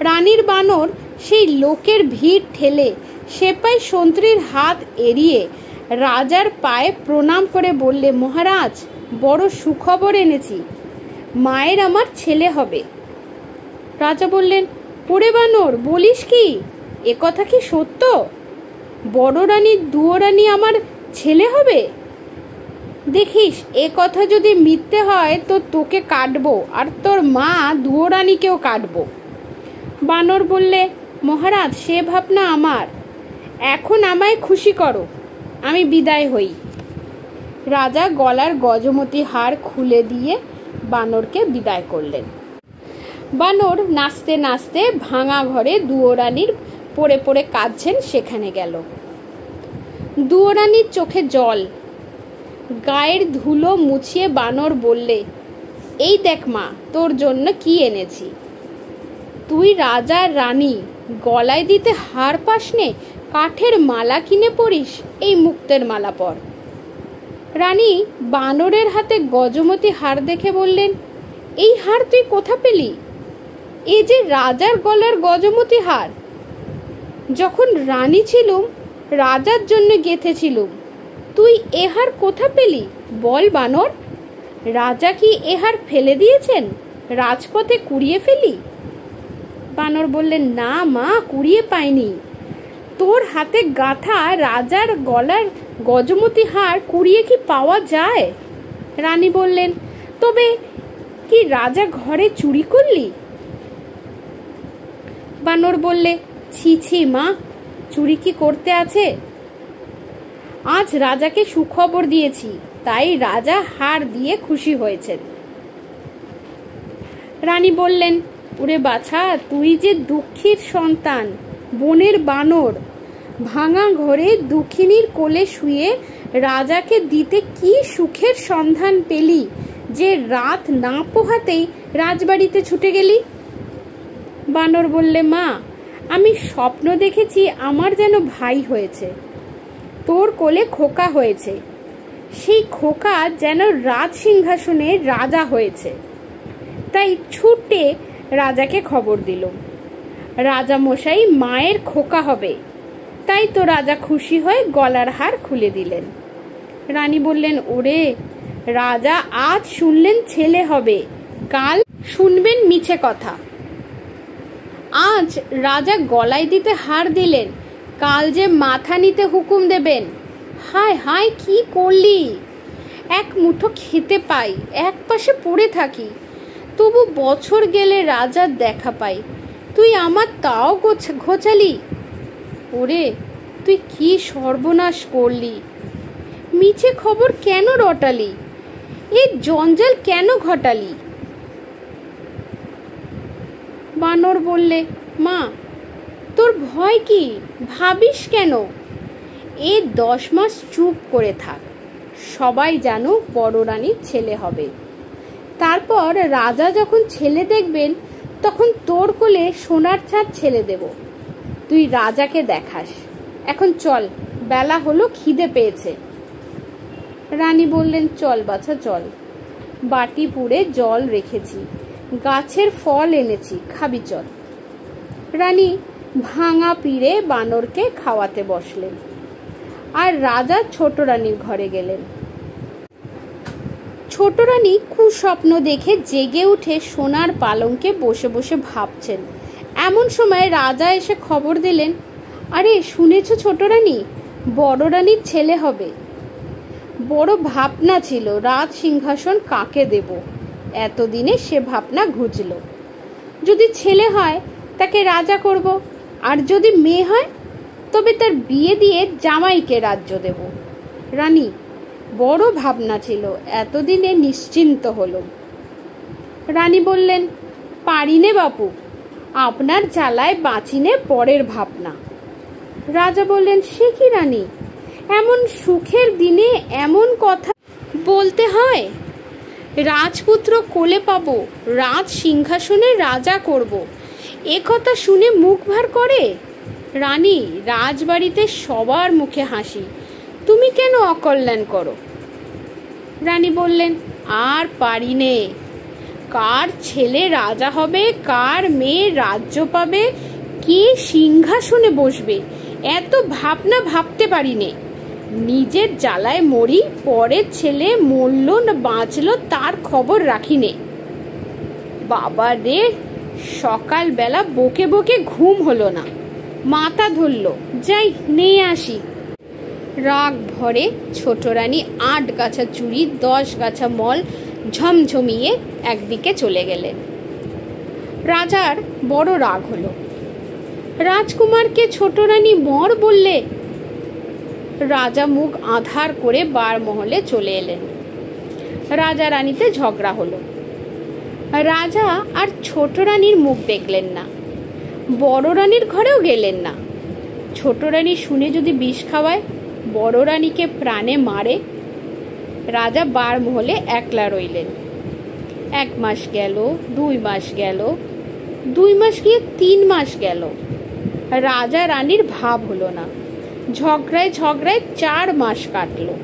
রানীর বানর সেই লোকের ভিড় ঠেলে সেপাই সন্ত্রীর হাত এড়িয়ে রাজার পায়ে প্রণাম করে বললে, মহারাজ, বড় সুখবর এনেছি, মায়ের আমার ছেলে হবে। রাজা বললেন, ওরে বানর, বলিস কি? এ কথা কি সত্য? বড় রানীর দুয়োরানী আমার ছেলে হবে? দেখিস, এ কথা যদি মিথ্যে হয় তো তোকে কাটবো, আর তোর মা দুয়োরানীকেও কাটবো। বানর বললে, মহারাজ, সে ভাবনা আমার, এখন আমায় খুশি করো, আমি বিদায় হই। রাজা গলার গজমতি হার খুলে দিয়ে বানরকে বিদায় করলেন। বানর নাচতে নাচতে ভাঙা ঘরে দুয়োরানীর পড়ে পড়ে কাঁদছেন সেখানে গেল। দুয়োরানীর চোখে জল, গায়ের ধুলো মুছিয়ে বানর বললে, এই দেখ মা, তোর জন্য কি এনেছি। তুই রাজার রানী, গলায় দিতে হার পাস নে, কাঠের মালা কিনে পরিস, এই মুক্তের মালা পর। রানী বানরের হাতে গজমতি হার দেখে বললেন, এই হার তুই কোথা পেলি? এ যে রাজার গলার গজমতি হার। যখন রানী ছিলুম, রাজার জন্য গেঁথেছিলুম। তুই এ হার কোথা পেলি? বল বানর, রাজা কি এ হার ফেলে দিয়েছেন? রাজপথে কুড়িয়ে ফেলি? বানর বললেন, না মা, কুড়িয়ে পাইনি। তোর হাতে গাঁথা রাজার গলার গজমতি হার কুড়িয়ে কি পাওয়া যায়? রানী বললেন, তবে কি রাজা ঘরে চুরি করলি? বানর বললে, ছি ছি মা, চুরি কি করতে আছে? আজ রাজাকে সুখবর দিয়েছি, তাই রাজা হার দিয়ে খুশি হয়েছেন। রানী বললেন, ওরে বাছা, তুই যে দুঃখীর সন্তান, বনের বানর, ভাঙা ঘরে দুঃখিনীর কোলে শুয়ে রাজাকে দিতে কি সুখের সন্ধান পেলি যে রাত না পোহাতেই রাজবাড়িতে ছুটে গেলি? বানর বললে, মা, আমি স্বপ্ন দেখেছি আমার যেন ভাই হয়েছে, তোর কোলে খোকা হয়েছে, সেই খোকা যেন রাজ সিংহাসনে রাজা হয়েছে। তাই ছুটে রাজাকে খবর দিল, রাজা মশাই মায়ের খোকা হবে। তাই তো রাজা খুশি হয়ে গলার হার খুলে দিলেন। রানী বললেন, ওরে রাজা, আজ শুনলেন ছেলে হবে, কাল শুনবেন মিছে কথা। আজ রাজা গলায় দিতে হার দিলেন, কাল যে মাথা নিতে হুকুম দেবেন। হায় হায়, কি করলি? এক মুঠো খেতে পাই, এক পাশে পড়ে থাকি, তবু বছর গেলে রাজার দেখা পাই, তুই আমার তাও ঘোচালি। ওরে, তুই কি সর্বনাশ করলি? মিছে খবর কেন রটালি? এই জঞ্জাল কেন ঘটালি? বানর বললে, মা, তোর ভয় কি? ভাবিস কেন? এ 10 মাস চুপ করে থাক, সবাই জানো বড় রানীর ছেলে হবে। তারপর রাজা যখন ছেলে দেখবেন, তখন তোর কোলে সোনার ছাদ ছেলে দেব, তুই রাজাকে দেখাস। এখন চল, বেলা হলো, খিদে পেয়েছে। রানী বললেন, চল বাছা চল, বাটি পুড়ে জল রেখেছি, গাছের ফল এনেছি, খাবি চল। রানী ভাঙা পিড়ে বানরকে খাওয়াতে বসলেন আর রাজা ছোট রানীর ঘরে গেলেন। ছোট রানী কুস্বপ্ন দেখে জেগে উঠে সোনার পালঙ্কে বসে বসে ভাবছেন। এমন সময় রাজা এসে খবর দিলেন, আরে শুনেছ ছোট রানী, বড় রানীর ছেলে হবে। বড় ভাবনা ছিল রাজ সিংহাসন কাকে দেব। এতদিনে সে ভাবনা ঘুচল। যদি ছেলে হয় তাকে রাজা করব, আর যদি মেয়ে হয় তবে তার বিয়ে দিয়ে জামাইকে রাজ্য দেব। রানী বড় ভাবনা ছিল, এতদিনে নিশ্চিন্ত হল। রানী বললেন, পারিনে বাপু, আপনার জ্বালায় বাঁচিনে পরের ভাবনা। রাজা বললেন, সে কি রানী, এমন সুখের দিনে এমন কথা বলতে হয়? রাজপুত্র কোলে পাবো, রাজ সিংহাসনে রাজা করব, এ কথা শুনে মুখ ভার করে? রানী, রাজবাড়িতে সবার মুখে হাসি, তুমি কেন অকল্যাণ করো? রানী বললেন, আর পারি নে। কার ছেলে রাজা হবে, কার মেয়ে রাজ্য পাবে, কে সিংহাসনে বসবে, এত ভাবনা ভাবতে পারি নে। নিজের জ্বালায় মরি, পরের ছেলে মরল না বাঁচল তার খবর রাখি নে। বাবা রে, সকালবেলা বকে বকে ঘুম হলো না, মাথা ধরল, যাই নিয়ে আসি। রাগ ভরে ছোট রানী 8 গাছা চুড়ি 10 গাছা মল ঝমঝমিয়ে একদিকে চলে গেলেন। রাজার বড় রাগ হলো। রাজকুমারকে ছোট রানী মর বললে। রাজা মুখ আঁধার করে বারমহলে চলে এলেন। রাজা রানীতে ঝগড়া হলো। রাজা আর ছোট রানীর মুখ দেখলেন না, বড় রানীর ঘরেও গেলেন না। ছোট রানী শুনে যদি বিষ খাওয়ায়, বড় রানীকে প্রাণে মারে। রাজা বারমহলে একলা রইলেন। 1 মাস গেল, 2 মাস গেল, 2 মাস গিয়ে 3 মাস গেল। রাজা রানীর ভাব হলো না। ঝগড়ায় ঝগড়ায় 4 মাস কাটলো।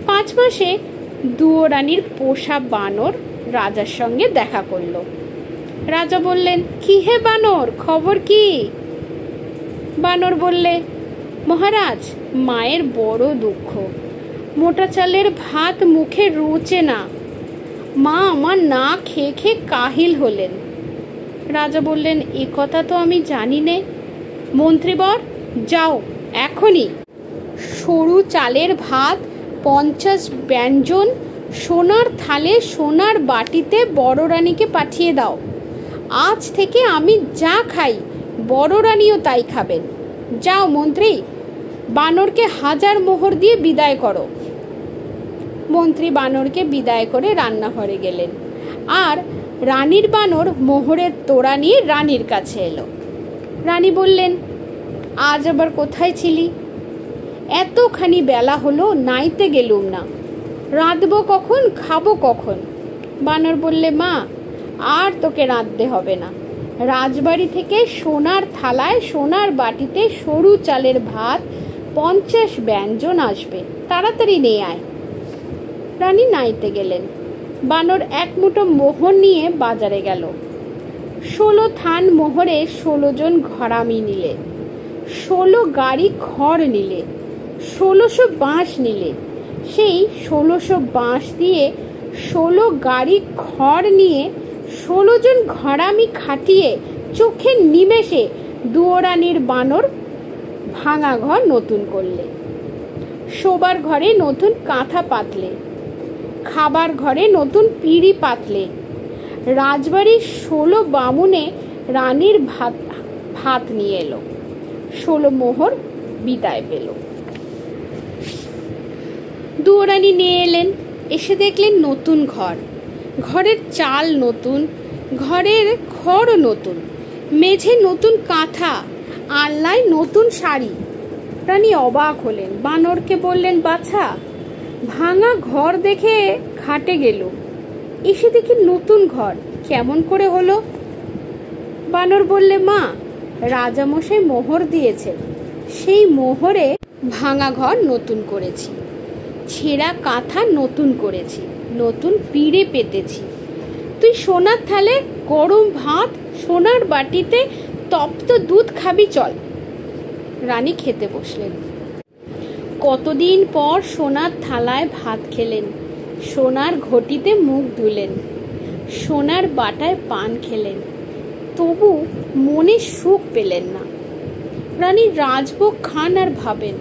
5 মাসে দুয়োরানীর পোষা বানর রাজার সঙ্গে দেখা করলো। রাজা বললেন, কি হে বানর, খবর কি? বানর বললে, মহারাজ, মায়ের বড় দুঃখ, মোটা চালের ভাত মুখে রুচে না, মা আমার না খেয়ে খেয়ে কাহিল হলেন। রাজা বললেন, এ কথা তো আমি জানি নে। মন্ত্রীবর, যাও এখনই সরু চালের ভাত 50 ব্যঞ্জন সোনার থালে সোনার বাটিতে বড় রানীকে পাঠিয়ে দাও। আজ থেকে আমি যা খাই বড় রানীও তাই খাবেন। যাও মন্ত্রী, বানরকে 1000 মোহর দিয়ে বিদায় করো। মন্ত্রী বানরকে বিদায় করে রান্নাঘরে গেলেন, আর রানীর বানর মোহরের তোড়া নিয়ে রানীর কাছে এলো। রানী বললেন, আজ আবার কোথায় ছিলি? এতখানি বেলা হলো, নাইতে গেলুম না। রাঁধবো কখন, খাবো কখন? বানর বললে, মা, আর তোকে রাঁধতে হবে না। রাজবাড়ি থেকে সোনার থালায় সোনার বাটিতে সরু চালের ভাত 50 ব্যঞ্জন আসবে, তাড়াতাড়ি নিয়ে আয়। রানী নাইতে গেলেন। বানর 1 মুঠো মোহর নিয়ে বাজারে গেল। 16 থান মোহরে 16 জন ঘরামি নিলে, 16 গাড়ি খড় নিলে, 1600 বাঁশ নিলে। সেই 1600 বাঁশ দিয়ে 16 গাড়ি খড় নিয়ে 16 জন ঘরামি খাটিয়ে চোখের নিমেষে দুয়োরানীর বানর ভাঙা ঘর নতুন করলে। শোবার ঘরে নতুন কাঁথা পাতলে, খাবার ঘরে নতুন পিঁড়ি পাতলে। রাজবাড়ির 16 বামুনে রানীর ভাত নিয়ে এলো। 16 মোহর বিদায় পেল। দুয়োরানী নিয়ে এলেন। এসে দেখলেন নতুন ঘর, ঘরের চাল নতুন, ঘরের খড় নতুন, মেঝে নতুন কাঁথা, আলনায় নতুন শাড়ি। রানী অবাক হলেন। বানরকে বললেন, বাছা, ভাঙা ঘর দেখে খাটে গেল, এসে দেখি নতুন ঘর, কেমন করে হলো? বানর বললে, মা, রাজামশাই মোহর দিয়েছেন, সেই মোহরে ভাঙা ঘর নতুন করেছি, ছেঁড়া কাঁথা নতুন করেছি, নতুন পিঁড়ে পেতেছি। তুই সোনার থালে গরম ভাত সোনার বাটিতে তপ্ত দুধ খাবি চল। রানী খেতে বসলেন। কতদিন পর সোনার থালায় ভাত খেলেন, সোনার ঘটিতে মুখ ধুলেন, সোনার বাটায় পান খেলেন, তবু মনে সুখ পেলেন না। রানী রাজভোগ খান আর ভাবেন,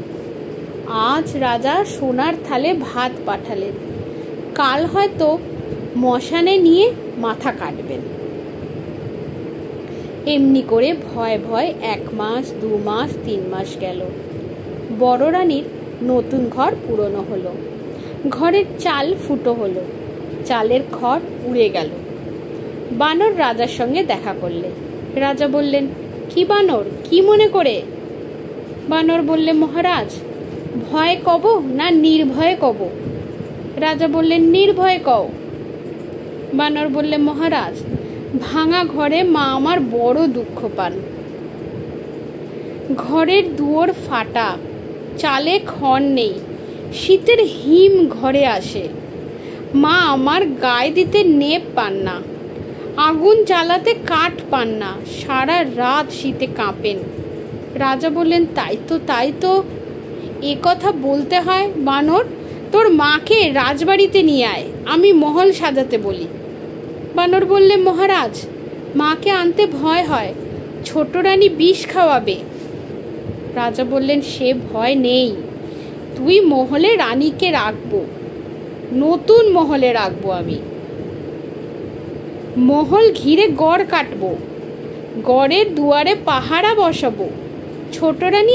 আজ রাজা সোনার থালে ভাত পাঠালেন, কাল হয়তো মশানে নিয়ে মাথা কাটবেন। এমনি করে ভয় ভয় 1 মাস 2 মাস 3 মাস গেল। বড় রানীর নতুন ঘর পুরনো হলো, ঘরের চাল ফুটো হলো, চালের খড় উড়ে গেল। বানর রাজার সঙ্গে দেখা করলে। রাজা বললেন, কি বানর, কি মনে করে? বানর বললে, মহারাজ, ভয় কব না নির্ভয়ে কব? রাজা বললেন, নির্ভয়ে কও। বানর বললে, মহারাজ, ভাঙা ঘরে মা আমার বড় দুঃখ পান। ঘরের দুয়ার ফাটা, চালে খড় নেই, শীতের হিম ঘরে আসে। মা আমার গায়ে দিতে নেপ পান না, আগুন জ্বালাতে কাঠ পান না, সারা রাত শীতে কাঁপেন। রাজা বললেন, তাই তো এ কথা বলতে হয়। বানর, তোর মাকে রাজবাড়িতে নিয়ে আয়, আমি মহল সাজাতে বলি। বানর বললে, মহারাজ, মাকে আনতে ভয় হয়, ছোট রানী বিষ খাওয়াবে। রাজা বললেন, সে ভয় নেই, তুই মহলে রানীকে রাখবো, নতুন মহলে রাখবো আমি। মহল ঘিরে গড় কাটবো, গড়ের দুয়ারে পাহারা বসাবো, ছোট রানী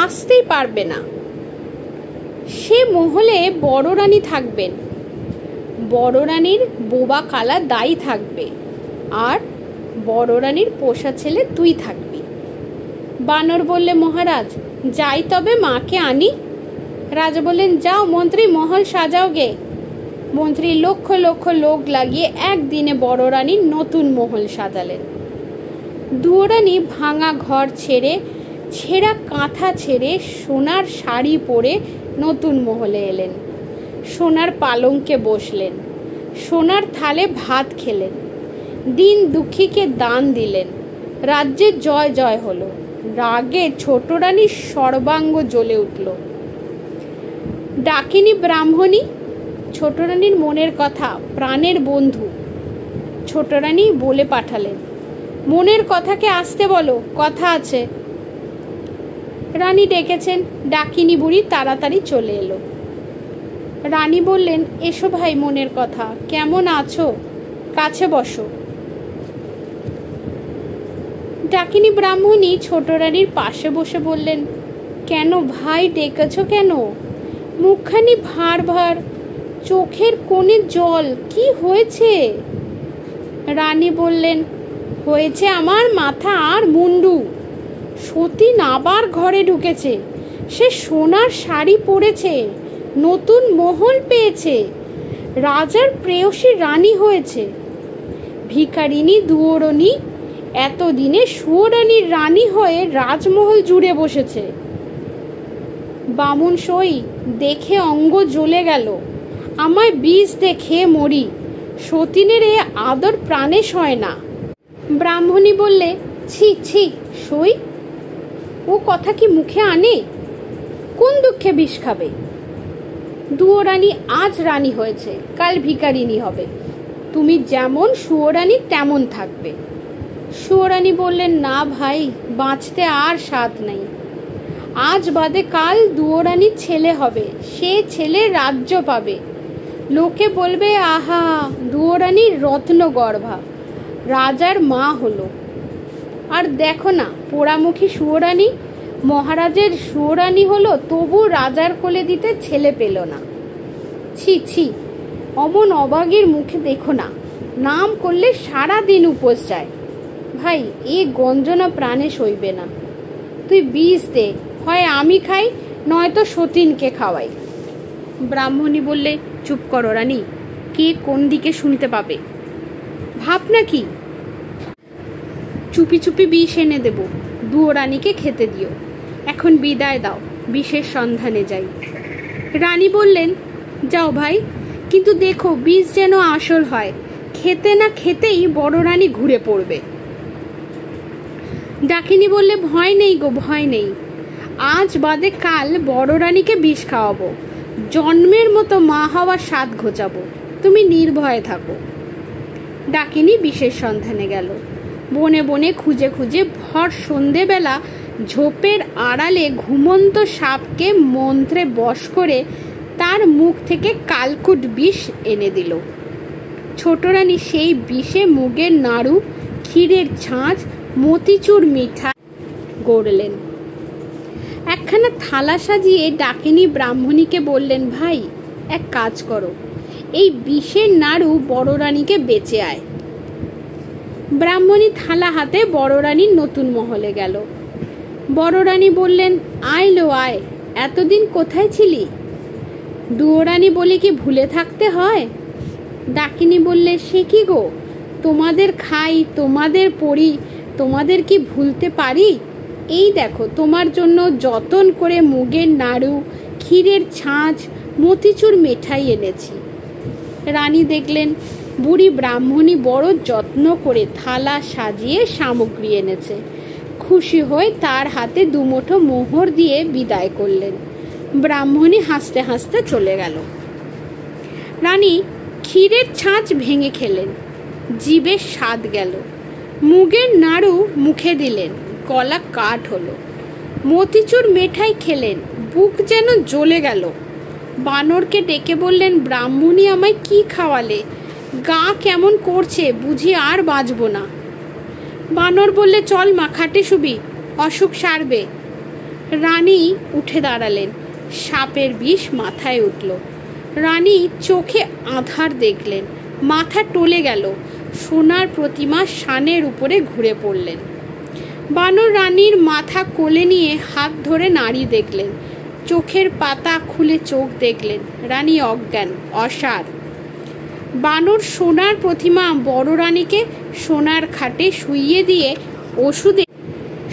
আসতেই পারবে না। সে মহলে বড় রানী থাকবেন, বড় রানীর বোবা কালা দাই থাকবে, আর বড় রানীর পোষা ছেলে তুই থাকবি। বানর বললে, মহারাজ, যাই তবে মাকে আনি। রাজা বললেন, যাও মন্ত্রী, মহল সাজাও গে। মন্ত্রী লক্ষ লক্ষ লোক লাগিয়ে একদিনে বড় রানীর নতুন মহল সাজালেন। দুয়োরানী ভাঙা ঘর ছেড়ে, ছেঁড়া কাঁথা ছেড়ে, সোনার শাড়ি পরে নতুন মহলে এলেন। সোনার পালঙ্কে বসলেন, সোনার থালে ভাত খেলেন, দিন দুঃখীকে দান দিলেন। রাজ্যে জয় জয় হলো। রাগে ছোট রানীর সর্বাঙ্গ জ্বলে উঠল। ডাকিনী ব্রাহ্মণী ছোট রানীর মনের কথা, প্রাণের বন্ধু। ছোট রানী বলে পাঠালেন, মনের কথাকে আসতে বলো, কথা আছে। রানী ডেকেছেন, ডাকিনী বুড়ি তাড়াতাড়ি চলে এলো। রানী বললেন, এসো ভাই, মনের কথা, কেমন আছো, কাছে বসো। ডাকিনী ব্রাহ্মণী ছোট রানীর পাশে বসে বললেন, কেন ভাই ডেকেছ কেন? মুখখানি ভার ভার, চোখের কোণে জল, কি হয়েছে? রানী বললেন, হয়েছে আমার মাথা আর মুন্ডু। সতীন আবার ঘরে ঢুকেছে, সে সোনার শাড়ি পরেছে, নতুন মহল পেয়েছে, রাজার প্রেয়সী রানী হয়েছে। ভিখারিনী দুয়োরনী এতদিনে সুয়োরানীর রানী হয়ে রাজমহল জুড়ে বসেছে। বামুন সই দেখে অঙ্গ জ্বলে গেল, আমায় বিষ দেখে মরি, সতীনের এ আদর প্রাণে সয় না। ব্রাহ্মণী বললে, ছি ছি সই, ও কথা কি মুখে আনে? কোন দুঃখে বিষ খাবে? দুয়োরানী আজ রানী হয়েছে, কাল ভিখারিনী হবে, তুমি যেমন সুয়োরানী তেমন থাকবে। সুয়োরানী বললেন, না ভাই, বাঁচতে আর স্বাদ নেই। আজ বাদে কাল দুয়োরানীর ছেলে হবে, সে ছেলে রাজ্য পাবে, লোকে বলবে, আহা, দুয়োরানীর রত্ন গর্ভা, রাজার মা হলো। আর দেখো না, পোড়ামুখী সুয়োরানী মহারাজের সুয়োরানী হলো, তবু রাজার কোলে দিতে ছেলে পেল না। ছি ছি, অমন অবাগের মুখে দেখো না, নাম করলে সারা দিন উপোস যায়। ভাই, এ গঞ্জনা প্রাণে সইবে না, তুই বিষ দে, হয় আমি খাই, নয়তো সতীনকে খাওয়াই। ব্রাহ্মণী বললে, চুপ করো রানী, কে কোন দিকে শুনতে পাবে? ভাবনা কি? চুপি চুপি বিষ এনে দেব, দুয়োরানীকে খেতে দিও, এখন বিদায় দাও, বিষের সন্ধানে যাই। রানী বললেন, যাও ভাই, কিন্তু দেখো বিষ যেন আসল হয়, খেতে না খেতেই বড় রানী ঘুরে পড়বে। ডাকিনী বললে, ভয় নেই গো, ভয় নেই। আজ বাদে কাল বড় রানীকে বিষ খাওয়াবো, জন্মের মতো মা হওয়ার স্বাদ ঘোচাবো, তুমি নির্ভয়ে থাকো। ডাকিনী বিষের সন্ধানে গেল। বনে বনে খুঁজে খুঁজে ভর সন্ধেবেলা ঝোপের আড়ালে ঘুমন্ত সাপকে মন্ত্রে বশ করে তার মুখ থেকে কালকুট বিষ এনে দিল। ছোট রানী সেই বিষে মুগের নাড়ু, ক্ষীরের ছাঁচ, মতিচুর মিঠাই গড়লেন। একখানা থালা সাজিয়ে ডাকিনী ব্রাহ্মণীকে বললেন, ভাই এক কাজ করো, এই বিষের নাড়ু বড় রানীকে বেচে আয়। ব্রাহ্মণী থালা হাতে বড় রানীর নতুন মহলে গেল। বড় রানী বললেন, আয় লো আয়, এতদিন কোথায় ছিলি? দুয়োরানী বলি কি ভুলে থাকতে হয়? ডাকিনী বললে, সে কি গো, তোমাদের খাই, তোমাদের পড়ি, তোমাদের কি ভুলতে পারি? এই দেখো তোমার জন্য যতন করে মুগের নাড়ু, ক্ষীরের ছাঁচ, মতিচুর মিঠাই এনেছি। রানী দেখলেন বুড়ি ব্রাহ্মণী বড় যত্ন করে থালা সাজিয়ে সামগ্রী এনেছে। খুশি হয়ে তার হাতে দুমুঠো মোহর দিয়ে বিদায় করলেন। ব্রাহ্মণী হাসতে হাসতে চলে গেল। রানী ক্ষীরের ছাঁচ ভেঙে খেলেন, জিভে স্বাদ গেল। মুগের নাড়ু মুখে দিলেন, গলা কাঠ হলো। মতিচুর মিঠাই খেলেন, বুক যেন জ্বলে গেল। বানরকে ডেকে বললেন, ব্রাহ্মণী আমায় কি খাওয়ালে, গা কেমন করছে, বুঝি আর বাঁচব না। বানর বললে, চল মা, খাটে শুবি, অসুখ সারবে। রানী উঠে দাঁড়ালেন, সাপের বিষ মাথায় উঠল। রানী চোখে আঁধার দেখলেন, মাথা টলে গেল, সোনার প্রতিমা শানের উপরে ঘুরে পড়লেন। বানর রানীর মাথা কোলে নিয়ে হাত ধরে নাড়ি দেখলেন, চোখের পাতা খুলে চোখ দেখলেন, রানী অজ্ঞান, অসাড়। বানর সোনার প্রতিমা বড় রানীকে সোনার খাটে শুইয়ে দিয়ে ওষুধের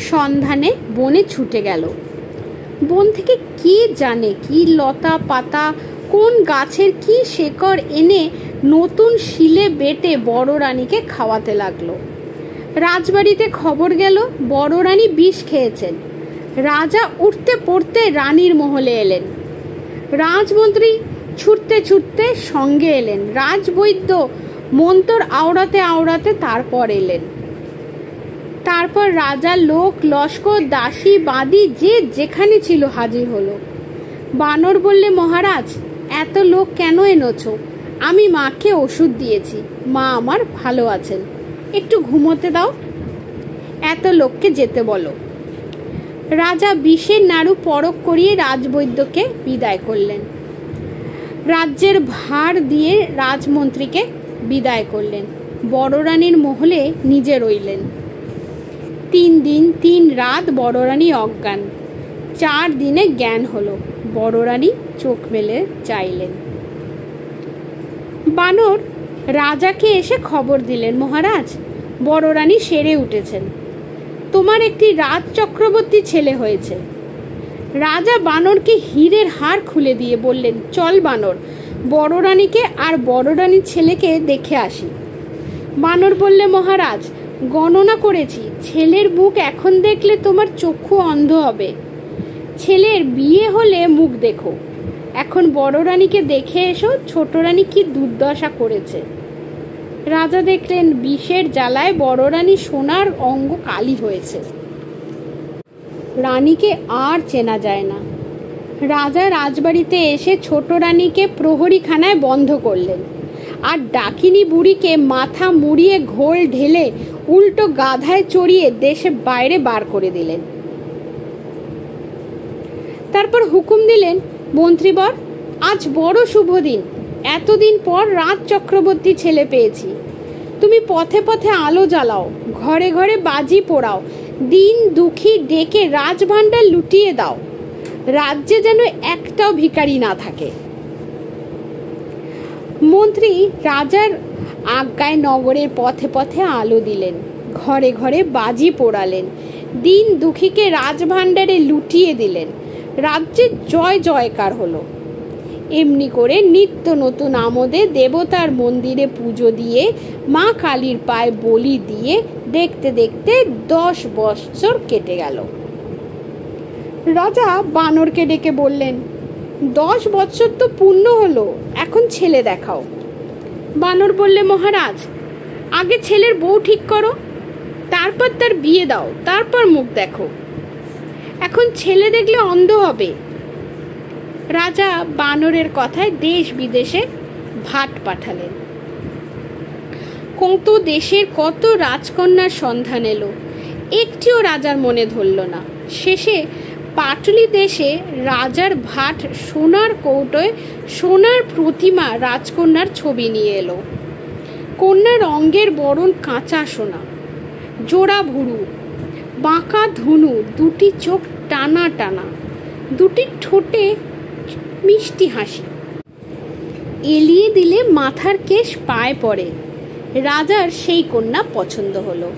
সন্ধানে বনে ছুটে গেল। বন থেকে কি জানে কি লতা পাতা, কোন গাছের কি শেকড় এনে নতুন শিলে বেটে বড় রানীকে খাওয়াতে লাগলো। রাজবাড়িতে খবর গেল বড় রানী বিষ খেয়েছেন। রাজা উঠতে পড়তে রানীর মহলে এলেন। রাজমন্ত্রী ছুটতে ছুটতে সঙ্গে এলেন। রাজবৈদ্য মন্তর আওড়াতে আওড়াতে তারপর এলেন। তারপর রাজার লোক লস্কর, দাসী, বাদী যে যেখানে ছিল হাজির হলো। বানর বললে, মহারাজ এত লোক কেন এনেছো? আমি মাকে ওষুধ দিয়েছি, মা আমার ভালো আছেন, একটু ঘুমোতে দাও, এত লোককে যেতে বলো। রাজা বিষের নাড়ু পরখ করিয়ে রাজবৈদ্যকে বিদায় করলেন। রাজ্যের ভার দিয়ে রাজমন্ত্রীকে বিদায় করলেন। বড় রানীর মহলে নিজে রইলেন। 3 দিন 3 রাত বড় রানী অজ্ঞান। 4 দিনে জ্ঞান হলো। বড় রানী চোখ মেলে চাইলেন। বানর রাজাকে এসে খবর দিলেন, মহারাজ বড় রানী সেরে উঠেছেন, তোমার একটি রাজ চক্রবর্তী ছেলে হয়েছে। রাজা বানরকে হীরের হার খুলে দিয়ে বললেন, চল বানর, বড় রানীকে আর বড় রানীর ছেলেকে দেখে আসি। বানর বললে, মহারাজ গণনা করেছি, ছেলের মুখ এখন দেখলে তোমার চক্ষু অন্ধ হবে। ছেলের বিয়ে হলে মুখ দেখো, এখন বড় রানীকে দেখে এসো, ছোট রানী কি দুর্দশা করেছে। রাজা দেখলেন বিষের জ্বালায় বড় রানী সোনার অঙ্গ কালি হয়েছে। রানীকে আর চেনা যায় না। রাজা রাজবাড়িতে এসে ছোট রানীকে প্রহরীখানায় বন্ধ করলেন আর ডাকিনী বুড়িকে মাথা মুড়িয়ে ঘোল ঢেলে উল্টো গাধায় চড়িয়ে দেশে বাইরে বার করে দিলেন। তারপর হুকুম দিলেন, মন্ত্রীবর আজ বড় শুভ দিন, এতদিন পর রাজ চক্রবর্তী ছেলে পেয়েছি। তুমি পথে পথে আলো জ্বালাও, ঘরে ঘরে বাজি পোড়াও, দিন দুঃখী ডেকে রাজভাণ্ডার লুটিয়ে দাও, রাজ্যে যেন একটাও ভিখারি না থাকে। মন্ত্রী রাজার আজ্ঞায় নগরের পথে পথে আলো দিলেন, ঘরে ঘরে বাজি পোড়ালেন, দিন দুঃখীকে রাজভাণ্ডারে লুটিয়ে দিলেন। রাজ্যে জয় জয়কার হলো। এমনি করে নিত্য নতুন আমোদে দেবতার মন্দিরে পুজো দিয়ে মা কালীর পায়ে বলি দিয়ে দেখতে দেখতে 10 বছর কেটে গেল। রাজা বানরকে ডেকে বললেন, 10 বছর তো পূর্ণ হলো, এখন ছেলে দেখাও। বানর বললে, মহারাজ, আগে ছেলের বউ ঠিক করো, তারপর তার বিয়ে দাও, তারপর মুখ দেখো। এখন ছেলে দেখলে অন্ধ হবে। রাজা বানরের কথায় দেশ বিদেশে ভাট পাঠালেন। কত দেশের কত রাজকন্যার সন্ধান এলো, একটিও রাজার মনে ধরল না। শেষে পাটলি দেশে রাজার ভাট সোনার কৌটোয় সোনার প্রতিমা রাজকন্যার ছবি নিয়ে এলো। কন্যার অঙ্গের বরণ কাঁচা সোনা, জোড়া ভুরু, বাঁকা ধনু, দুটি চোখ টানা টানা, দুটি ঠোঁটে মিষ্টি হাসি। এলিয়ে দিলে মাথার কেশ পায়ে পড়ে। রাজার সেই কন্যা পছন্দ হলো।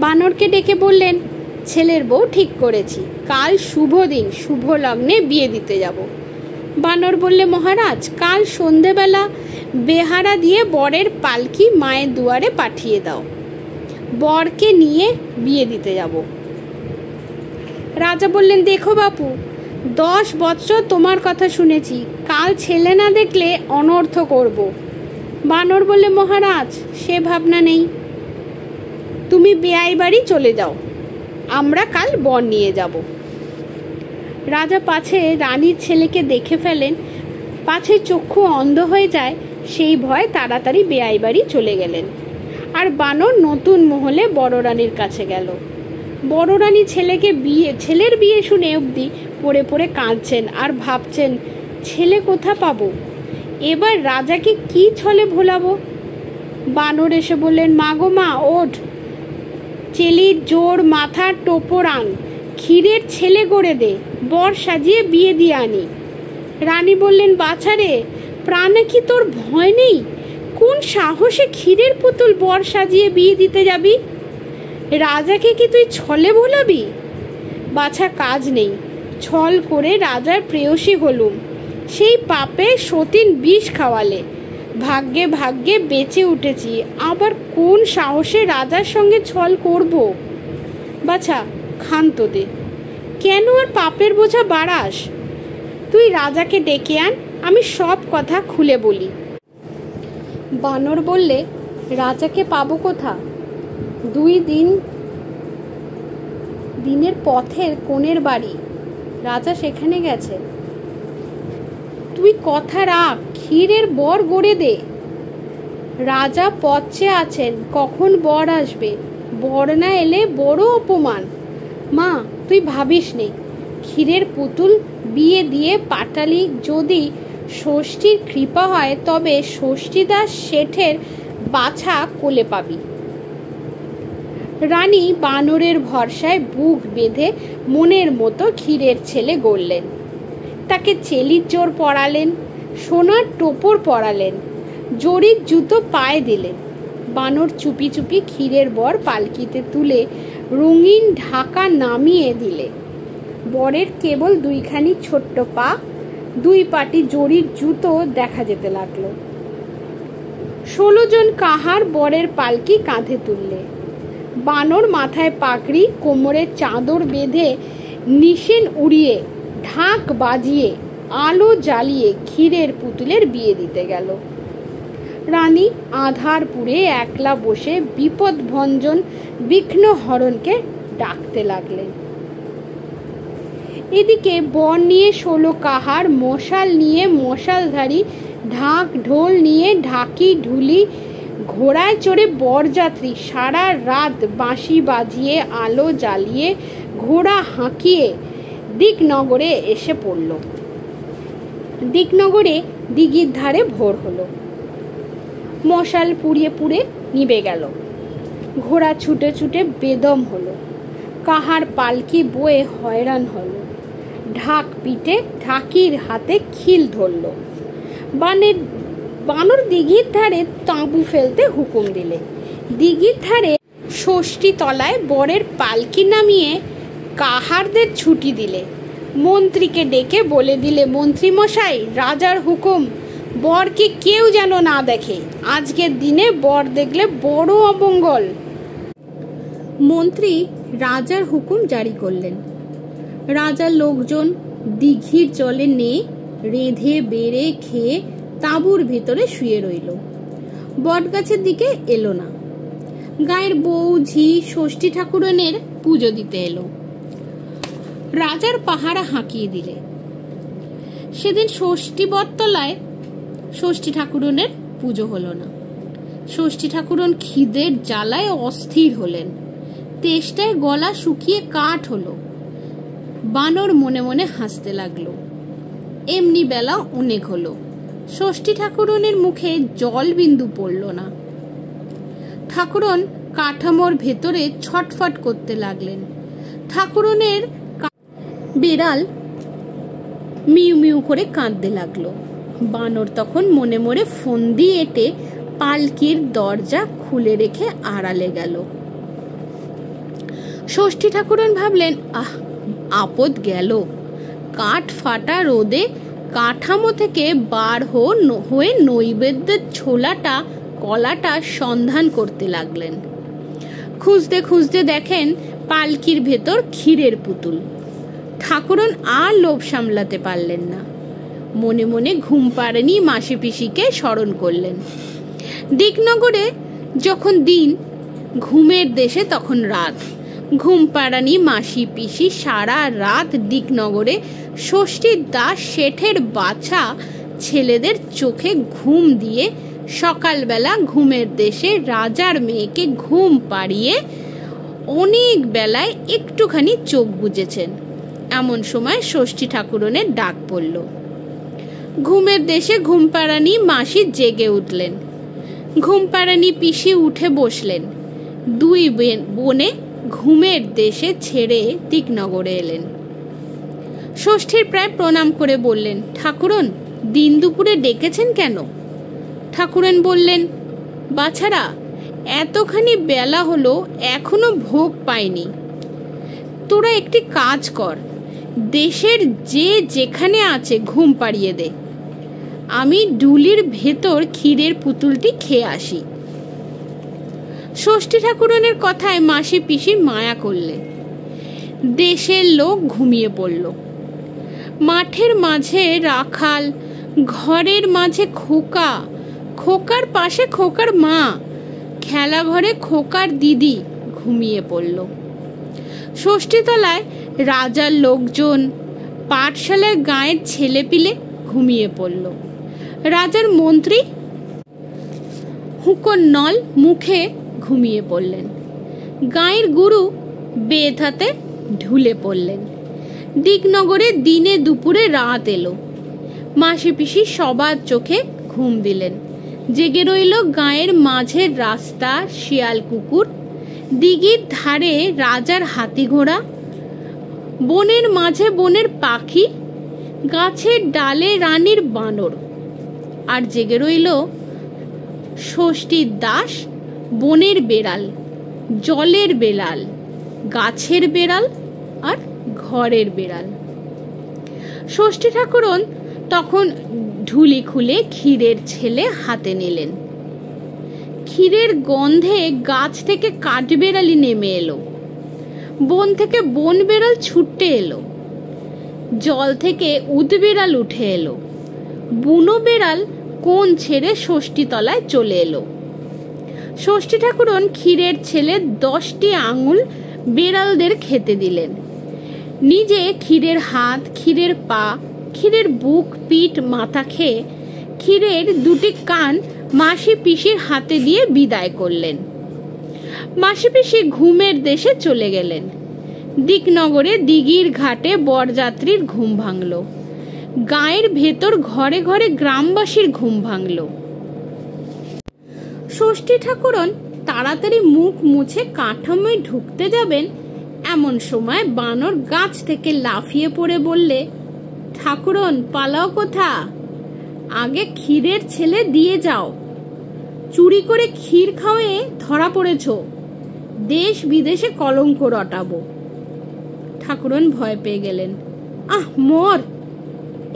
বানরকে ডেকে বললেন, ছেলের বউ ঠিক করেছি, কাল শুভ দিন, শুভ লগ্নে বিয়ে দিতে যাব। বানর বললে, মহারাজ, কাল সন্ধেবেলা বেহারা দিয়ে বরের পালকি মায়ের দুয়ারে পাঠিয়ে দাও, বরকে নিয়ে বিয়ে দিতে যাব। রাজা বললেন, দেখো বাপু, 10 বছর তোমার কথা শুনেছি, কাল ছেলে না দেখলে অনর্থ করব। বানর বললে, মহারাজ, সে ভাবনা নেই, তুমি বেয়াই বাড়ি চলে যাও, আমরা কাল বর নিয়ে যাব। রাজা পাছে রানীর ছেলেকে দেখে ফেলেন, পাছে চক্ষু অন্ধ হয়ে যায়, সেই ভয় তাড়াতাড়ি বেয়াই বাড়ি চলে গেলেন। আর বানর নতুন মহলে বড় রানীর কাছে গেল। বড় রানী ছেলের বিয়ে শুনে অবধি পড়ে পড়ে কাঁদছেন আর ভাবছেন, ছেলে কোথা পাবো, এবার রাজাকে কি ছলে ভোলাবো। বানর এসে বললেন, মা গো মা, ওঠ, চেলির জোর মাথার টোপর আন, ক্ষীরের ছেলে গড়ে দে, বর সাজিয়ে বিয়ে দিয়ে আনি। রানী বললেন, বাছারে, প্রাণে কি তোর ভয় নেই? কোন সাহসে ক্ষীরের পুতুল বর সাজিয়ে বিয়ে দিতে যাবি? রাজাকে কি তুই ছলে ভোলাবি? বাছা, কাজ নেই, ছল করে রাজার প্রেয়সী হলুম, সেই পাপে সতীন বিষ খাওয়ালে, ভাগ্যে ভাগ্যে বেঁচে উঠেছি, আবার কোন সাহসে রাজার সঙ্গে ছল করব? বাছা, ক্ষান্ত দে, কেন আর পাপের বোঝা বাড়াস? তুই রাজাকে ডেকে আন, আমি সব কথা খুলে বলি। বানর বললে, রাজাকে পাবো কোথা? 2 দিনের পথের কোণের বাড়ি, রাজা সেখানে গেছে। তুই কথা রাখ, ক্ষীরের বর গড়ে দে। রাজা পথে আছেন, কখন বর আসবে, বর না এলে বড় অপমান। মা, তুই ভাবিস নে, ক্ষীরের পুতুল বিয়ে দিয়ে পাঠালি, যদি ষষ্ঠীর কৃপা হয় তবে ষষ্ঠীদাস শেঠের বাছা কোলে পাবি। রানী বানরের ভরসায় বুক বেঁধে মনের মতো ক্ষীরের ছেলে গড়লেন। তাকে চেলির জোর পরালেন, সোনার টোপর পরালেন, জরির জুতো পায়ে দিলেন। বানর চুপি চুপি ক্ষীরের বর পালকিতে তুলে রঙিন ঢাকা নামিয়ে দিলে। বরের কেবল 2খানি ছোট্ট পা, 2 পাটি জরির জুতো দেখা যেতে লাগলো। 16 জন কাহার বরের পালকি কাঁধে তুললে। বানর মাথায় পাগড়ি, কোমরে চাদর বেঁধে, নিশেন উড়িয়ে, ঢাক বাজিয়ে, আলো জ্বালিয়ে ক্ষীরের পুতুলের বিয়ে দিতে গেল। রানী আধারপুরে একলা বসে বিপদ ভঞ্জন বিঘ্ন হরণকে ডাকতে লাগলেন। এদিকে বর নিয়ে 16 কাহার, মশাল নিয়ে মশালধারী, ঢাক ঢোল নিয়ে ঢাকি ঢুলি, ঘোড়ায় চড়ে বরযাত্রী সারা রাত বাঁশি বাজিয়ে, আলো জ্বালিয়ে, ঘোড়া হাঁকিয়ে দিকনগরে এসে পড়ল। দিকনগরে দিঘির ধারে ভোর হলো। মশাল পুড়িয়ে পুড়ে নিভে গেল। ঘোড়া ছুটে ছুটে বেদম হলো। কাহার পালকি বয়ে হয়রান হলো। ঢাক পিটে ঢাকির হাতে খিল ধরল। বানর দিঘির ধারে তাঁবু ফেলতে হুকুম দিলে। দিঘির ধারে ষষ্ঠী তলায় বরের পালকি নামিয়ে কাহারদের ছুটি দিলে। মন্ত্রীকে ডেকে বলে দিলে, মন্ত্রী মশাই, রাজার হুকুম, বরকে কেউ যেন না দেখে। আজকের দিনে বর দেখলে বড় অমঙ্গল। মন্ত্রী রাজার হুকুম জারি করলেন। রাজার লোকজন দিঘির জলে নেয়ে রেঁধে বেড়ে খেয়ে তাঁবুর ভেতরে শুয়ে রইল। বটগাছের দিকে এলো না। গায়ের বউ ঝি ষষ্ঠী ঠাকুরানের পুজো দিতে এলো। রাজার পাহারা হাঁকিয়ে দিলে। সেদিন ষষ্ঠী বটতলায় ষষ্ঠী ঠাকুরানের পুজো হলো না। ষষ্ঠী ঠাকুরন খিদের জ্বালায় অস্থির হলেন। তেষ্টায় গলা শুকিয়ে কাঠ হলো। বানর মনে মনে হাসতে লাগলো। এমনি বেলা অনেক হলো, ষষ্ঠী ঠাকুরনের মুখে জল বিন্দু পড়ল না। ঠাকুরন কাঠামোর ভেতরে ছটফট করতে লাগলেন। ঠাকুরনের বিড়াল মিউ মিউ করে কাঁদতে লাগলো। বানর তখন মনে মনে ফন্দি এঁটে পালকির দরজা খুলে রেখে আড়ালে গেল। ষষ্ঠী ঠাকুরন ভাবলেন, আহ, আপদ গেল। কাঠ ফাটা রোদে কাঠামো থেকে বার হয়ে নৈবেদ্যের ছোলাটা কলাটা সন্ধান করতে লাগলেন। খুঁজতে খুঁজতে দেখেন পালকির ভেতর ক্ষীরের পুতুল। ঠাকুরন আর লোভ সামলাতে পারলেন না। মনে মনে ঘুম পাড়েনি মাসি পিসিকে স্মরণ করলেন। দিকনগরে যখন দিন, ঘুমের দেশে তখন রাত। ঘুম পাড়ানি মাসি পিসি সারা রাত দিকনগরে ষষ্ঠীর দাস শেঠের বাছা ছেলেদের চোখে ঘুম দিয়ে সকালবেলা ঘুমের দেশে রাজার মেয়েকে ঘুম পাড়িয়ে অনেক বেলায় একটুখানি চোখ বুজেছেন। এমন সময় ষষ্ঠী ঠাকুরনের ডাক পড়ল। ঘুমের দেশে ঘুম পাড়ানি মাসি জেগে উঠলেন। ঘুম পাড়ানি পিসি উঠে বসলেন। দুই বোনে ঘুমের দেশে ছেড়ে দিকনগরে এলেন। ষষ্ঠীর প্রায় প্রণাম করে বললেন, ঠাকুরন, দিন দুপুরে ডেকেছেন কেন? ঠাকুরন বললেন, বাছারা, এতখানি বেলা হলো এখনো ভোগ পাইনি। তোরা একটি কাজ কর, দেশের যে যেখানে আছে ঘুম পাড়িয়ে দে। আমি ডুলির ভেতর ক্ষীরের পুতুলটি খেয়ে আসি। ষষ্ঠী ঠাকুরনের কথায় মাসি পিসি মায়া করলে। দেশের লোক ঘুমিয়ে পড়ল। মাঠের মাঝে রাখাল, ঘরের মাঝে খোকা, খোকার পাশে খোকার মা, খেলা ঘরে খোকার দিদি ঘুমিয়ে পড়ল। ষষ্ঠীতলায় রাজার লোকজন, পাঠশালার গাঁয়ের ছেলেপিলে ঘুমিয়ে পড়ল। রাজার মন্ত্রী হুঁকোর নল মুখে ঘুমিয়ে পড়লেন। গাঁয়ের গুরু বেদ হাতে ঢুলে পড়লেন। দিকনগরে দিনে দুপুরে রাত এলো। মাসি পিসি সবার চোখে ঘুম দিলেন। জেগে রইল গাঁয়ের মাঝের রাস্তা শিয়াল কুকুর, দিঘির ধারে রাজার হাতি ঘোড়া, বনের মাঝে বনের পাখি, গাছের ডালে রানীর বানর। আর জেগে রইল ষষ্ঠীর দাস, বনের বেড়াল, জলের বেড়াল, গাছের বেড়াল আর ঘরের বেড়াল। ষষ্ঠী ঠাকুরন তখন ঢুলি খুলে ক্ষীরের ছেলে হাতে নিলেন। ক্ষীরের গন্ধে গাছ থেকে কাঠবেড়ালি নেমে এলো। বন থেকে বন বেড়াল ছুটে এলো। জল থেকে উদবেড়াল উঠে এলো। বুনো বেড়াল কোন ছেড়ে ষষ্ঠী তলায় চলে এলো। ষষ্ঠী ঠাকুরন ক্ষীরের ছেলে 10টি আঙুল বেড়ালদের খেতে দিলেন। নিজে ক্ষীরের হাত, ক্ষীরের পা, ক্ষীরের বুক, পিঠ, মাথা খেয়ে ক্ষীরের 2টি কান মাসি পিসির হাতে দিয়ে বিদায় করলেন। মাসি পিসি ঘুমের দেশে চলে গেলেন। দিকনগরে দিঘির ঘাটে বরযাত্রীর ঘুম ভাঙল। গায়ের ভেতর ঘরে ঘরে গ্রামবাসীর ঘুম ভাঙল। ষষ্ঠী ঠাকুরন তাড়াতাড়ি মুখ মুছে কাঠামোয় ঢুকতে যাবেন, এমন সময় বানর গাছ থেকে লাফিয়ে পড়ে বললে, ঠাকুরন, পালাও কোথা? আগে ক্ষীরের ছেলে দিয়ে যাও। চুরি করে ক্ষীর খাওয়ে ধরা পড়েছ। দেশ বিদেশে কলঙ্ক রটাবো। ঠাকুরন ভয় পেয়ে গেলেন। আহ মর,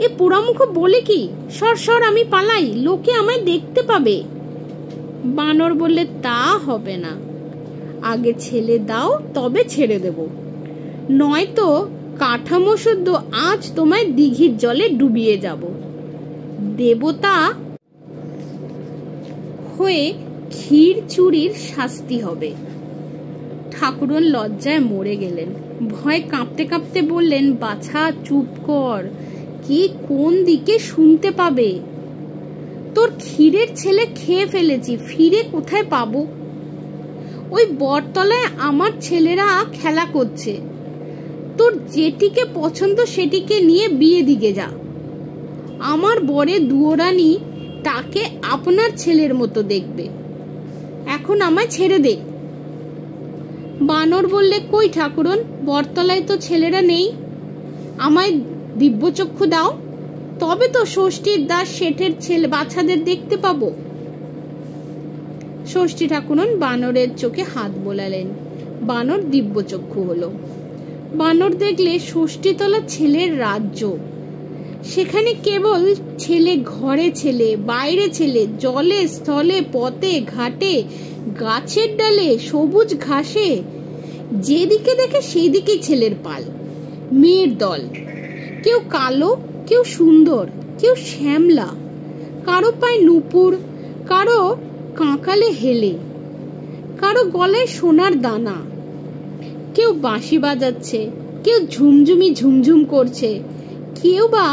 এ পোড়ামুখ বলে কি, সর সর, আমি পালাই, লোকে আমায় দেখতে পাবে। বানর বললে, তা হবে না, আগে ছেলে দাও, তবে ছেড়ে দেব, নয়তো কাঠামো শুদ্ধ আজ তোমায় দিঘির জলে ডুবিয়ে যাব। দেবতা হয়ে ক্ষীর চুরির শাস্তি হবে। ঠাকুরন লজ্জায় মরে গেলেন। ভয় কাঁপতে কাঁপতে বললেন, বাছা চুপ কর, কে কোন দিকে শুনতে পাবে? তোর ক্ষীরের ছেলে খেয়ে ফেলেছি, ফিরে কোথায় পাবো? ওই বটতলায় আমার ছেলেরা খেলা করছে, তোর যেটিকে পছন্দ সেটিকে নিয়ে বিয়ে দিকে যা। আমার বরে দুয়োরানি তাকে আপনার ছেলের মতো দেখবে, এখন আমায় ছেড়ে দে। বানর বললে, কই ঠাকুরন, বটতলায় তো ছেলেরা নেই, আমায় দিব্যচক্ষু দাও, তবে তো ষষ্ঠীর দাস শেঠের ছেলে বাচ্চাদের দেখতে পাবো। ষষ্ঠী ঠাকুরন বানরের চোখে হাত বোলালেন, বানর দিব্যচক্ষু হলো। বানর দেখলে ষষ্ঠীতলা ছেলের রাজ্য, সেখানে কেবল ছেলে, ঘরে ছেলে, বাইরে ছেলে, জলে স্থলে, পথে ঘাটে, গাছের ডালে, সবুজ ঘাসে, যেদিকে দেখে সেদিকে ছেলের পাল, মেয়ের দল, কেউ কালো, কেউ সুন্দর, কেউ শ্যামলা, কারো পায়ে নুপুর, কারো কাঁকালে হেলে, কারো গলায় সোনার দানা, কেউ বাঁশি বাজাচ্ছে, কেউ ঝুমঝুমি ঝুমঝুম করছে, কেউ বা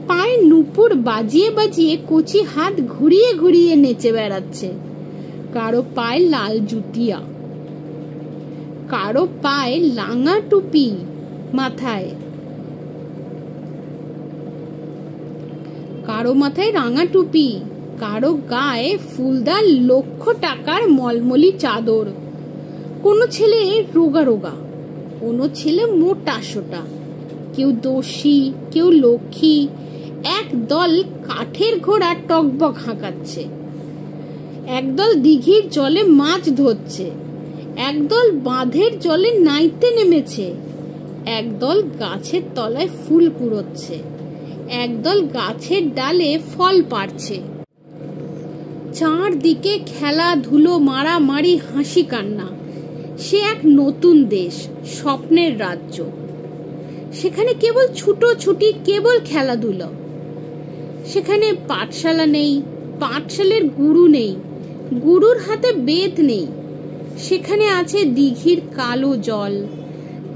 পায়ে নুপুর বাজিয়ে বাজিয়ে কচি হাত ঘুরিয়ে ঘুরিয়ে নেচে বেড়াচ্ছে, কারো পায়ে লাল জুতিয়া, কারো পায়ে লাঙা টুপি মাথায়, কারো মাথায় রাঙা টুপি, কারো গায়ে ফুলদার লক্ষ টাকার মলমলি চাদর। কোনো ছেলে রোগা রোগা, কোনো ছেলে মোটা সোটা, কেউ দোষী, কেউ লক্ষ্মী, একদল কাঠের ঘোড়া টকবক হাঁকাচ্ছে, একদল দিঘির জলে মাছ ধরছে, একদল বাঁধের জলে নাইতে নেমেছে, একদল গাছের তলায় ফুল কুড়োচ্ছে, একদল গাছের ডালে ফল পাড়ছে। চারদিকে খেলাধুলো, মারামারি, হাসি কান্না। সে এক নতুন দেশ, স্বপ্নের রাজ্য। সেখানে কেবল ছুটোছুটি, কেবল খেলাধুলো। সেখানে পাঠশালা নেই, পাঠশালের গুরু নেই, গুরুর হাতে বেদ নেই। সেখানে আছে দিঘির কালো জল,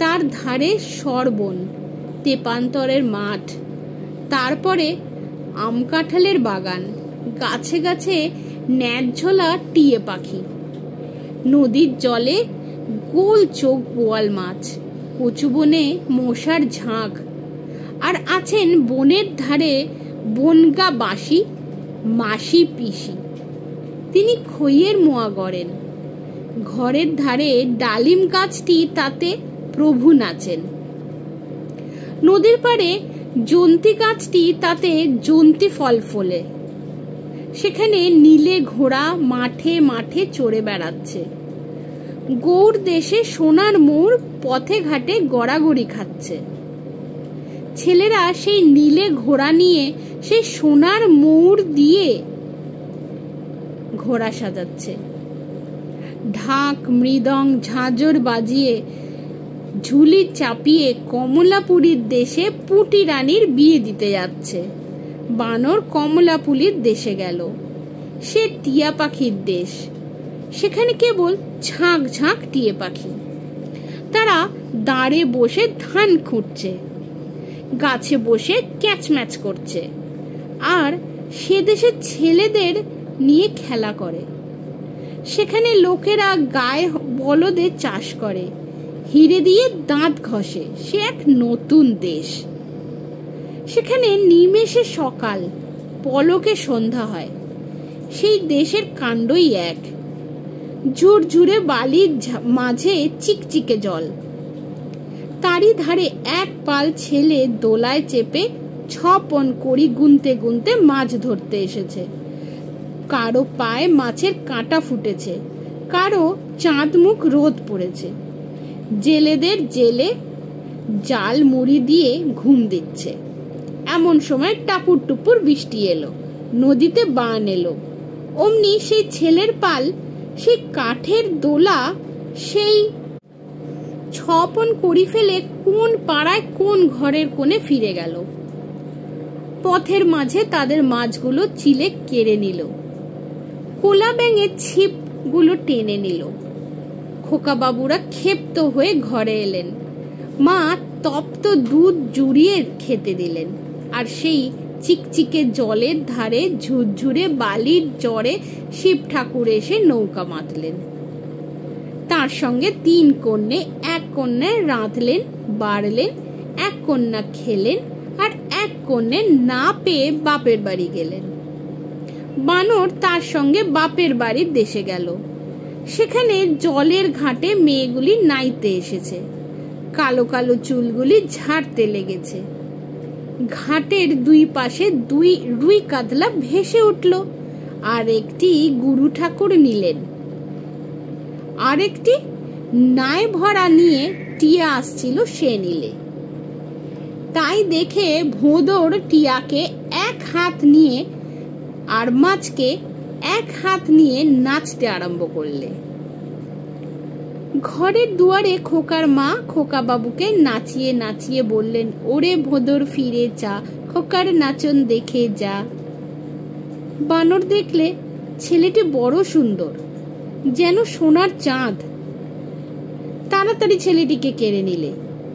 তার ধারে সরবন, তেপান্তরের মাঠ, তারপরে আম কাঁঠালের বাগান, গাছে গাছে ন্যায্যলা টিয়ে পাখি, নদীর জলে গোল চোখ বোয়াল মাছ, কচু বনে মশার ঝাঁক, আর আছেন বনের ধারে বনগা বাসি, মাসি পিসি, তিনি খইয়ের মোয়া গড়েন। ঘরের ধারে ডালিম গাছটি, তাতে প্রভু নাচেন। নদীর পাড়ে জন্তি গাছটি, তাতে জন্তি ফল ফলে। সেখানে নীলে ঘোড়া মাঠে মাঠে চড়ে বেড়াচ্ছে। গৌড় দেশে সোনার মোর পথে ঘাটে গড়াগড়ি খাচ্ছে। ছেলেরা সেই নীলে ঘোড়া নিয়ে, সেই সোনার মৌর দিয়ে ঘোড়া সাজাচ্ছে। ঢাক, মৃদং, ঝাঁঝর বাজিয়ে, ঝুলি চাপিয়ে কমলাপুরীর দেশে পুটি রানীর বিয়ে দিতে যাচ্ছে। বানর কমলাপুরীর দেশে গেল। সে টিয়া পাখির দেশ, সেখানে কেবল ঝাঁক ঝাঁক টিয়ে পাখি। তারা দাঁড়ে বসে ধান খুঁটছে, গাছে বসে ক্যাচম্যাচ করছে, আর সে দেশে ছেলেদের নিয়ে খেলা করে। সেখানে লোকেরা গায়ে বলদে চাষ করে, হিরে দিয়ে দাঁত ঘষে। সে এক নতুন দেশ। সেখানে নিমেষে সকাল, পলকে সন্ধ্যা হয়। সেই দেশের কাণ্ডই এক। ঝুরঝুরে বালির মাঝে চিকচিকে জল, তারই ধারে এক পাল ছেলে দোলায় চেপে 6 পণ কড়ি গুনতে গুনতে মাছ ধরতে এসেছে। কারো পায়ে মাছের কাঁটা ফুটেছে, কারো চাঁদ মুখ রোদ পড়েছে। জেলেদের জেলে, জাল মুড়ি দিয়ে ঘুম দিচ্ছে। এমন সময় টাপুর টুপুর বৃষ্টি এলো, নদীতে বান এলো। অমনি সেই ছেলের পাল সেই কাঠের দোলা সেই ছপন করি ফেলে কোন পাড়ায় কোন ঘরের কোণে ফিরে গেল। পথের মাঝে তাদের মাছগুলো চিলে কেড়ে নিল, কোলা ব্যাঙের ছিপগুলো টেনে নিল। খোকা বাবুরা ক্ষেপ্ত হয়ে ঘরে এলেন। মা তপ্ত দুধ জুড়িয়ে খেতে দিলেন, আর সেই চিকচিকে জলের ধারে ঝুরঝুরে বালির চরে শিব ঠাকুর এসে নৌকা মাতলেন। তার সঙ্গে 3 কন্যে, 1 কন্যা রাঁধলেন বাড়লেন, 1 কন্যা খেলেন, আর 1 কন্যে না পেয়ে বাপের বাড়ি গেলেন। বানর তার সঙ্গে বাপের বাড়ির দেশে গেল। সেখানে জলের ঘাটে মেয়েগুলি নাইতে এসেছে, কালো কালো চুলগুলি ঝাড়তে লেগেছে। ঘাটের 2 পাশে 2 রুই কাতলা ভেসে উঠল, আর একটি গুরু ঠাকুর নিলেন, আর একটি নাই ভরা নিয়ে টিয়া আসছিল সে নিলে। তাই দেখে ভোঁদর টিয়াকে 1 হাত নিয়ে আর মাছকে 1 হাত নিয়ে নাচতে আরম্ভ করলে। ঘরের দুয়ারে খোকার মা খোকা বাবুকে নাচিয়ে নাচিয়ে বললেন, ওরে ভোঁদর ফিরে যা, খোকার নাচন দেখে যা। বানর দেখলে ছেলেটি বড় সুন্দর, যেন সোনার চাঁদ। তাড়াতাড়ি ছেলেটিকে কেড়ে নিলে।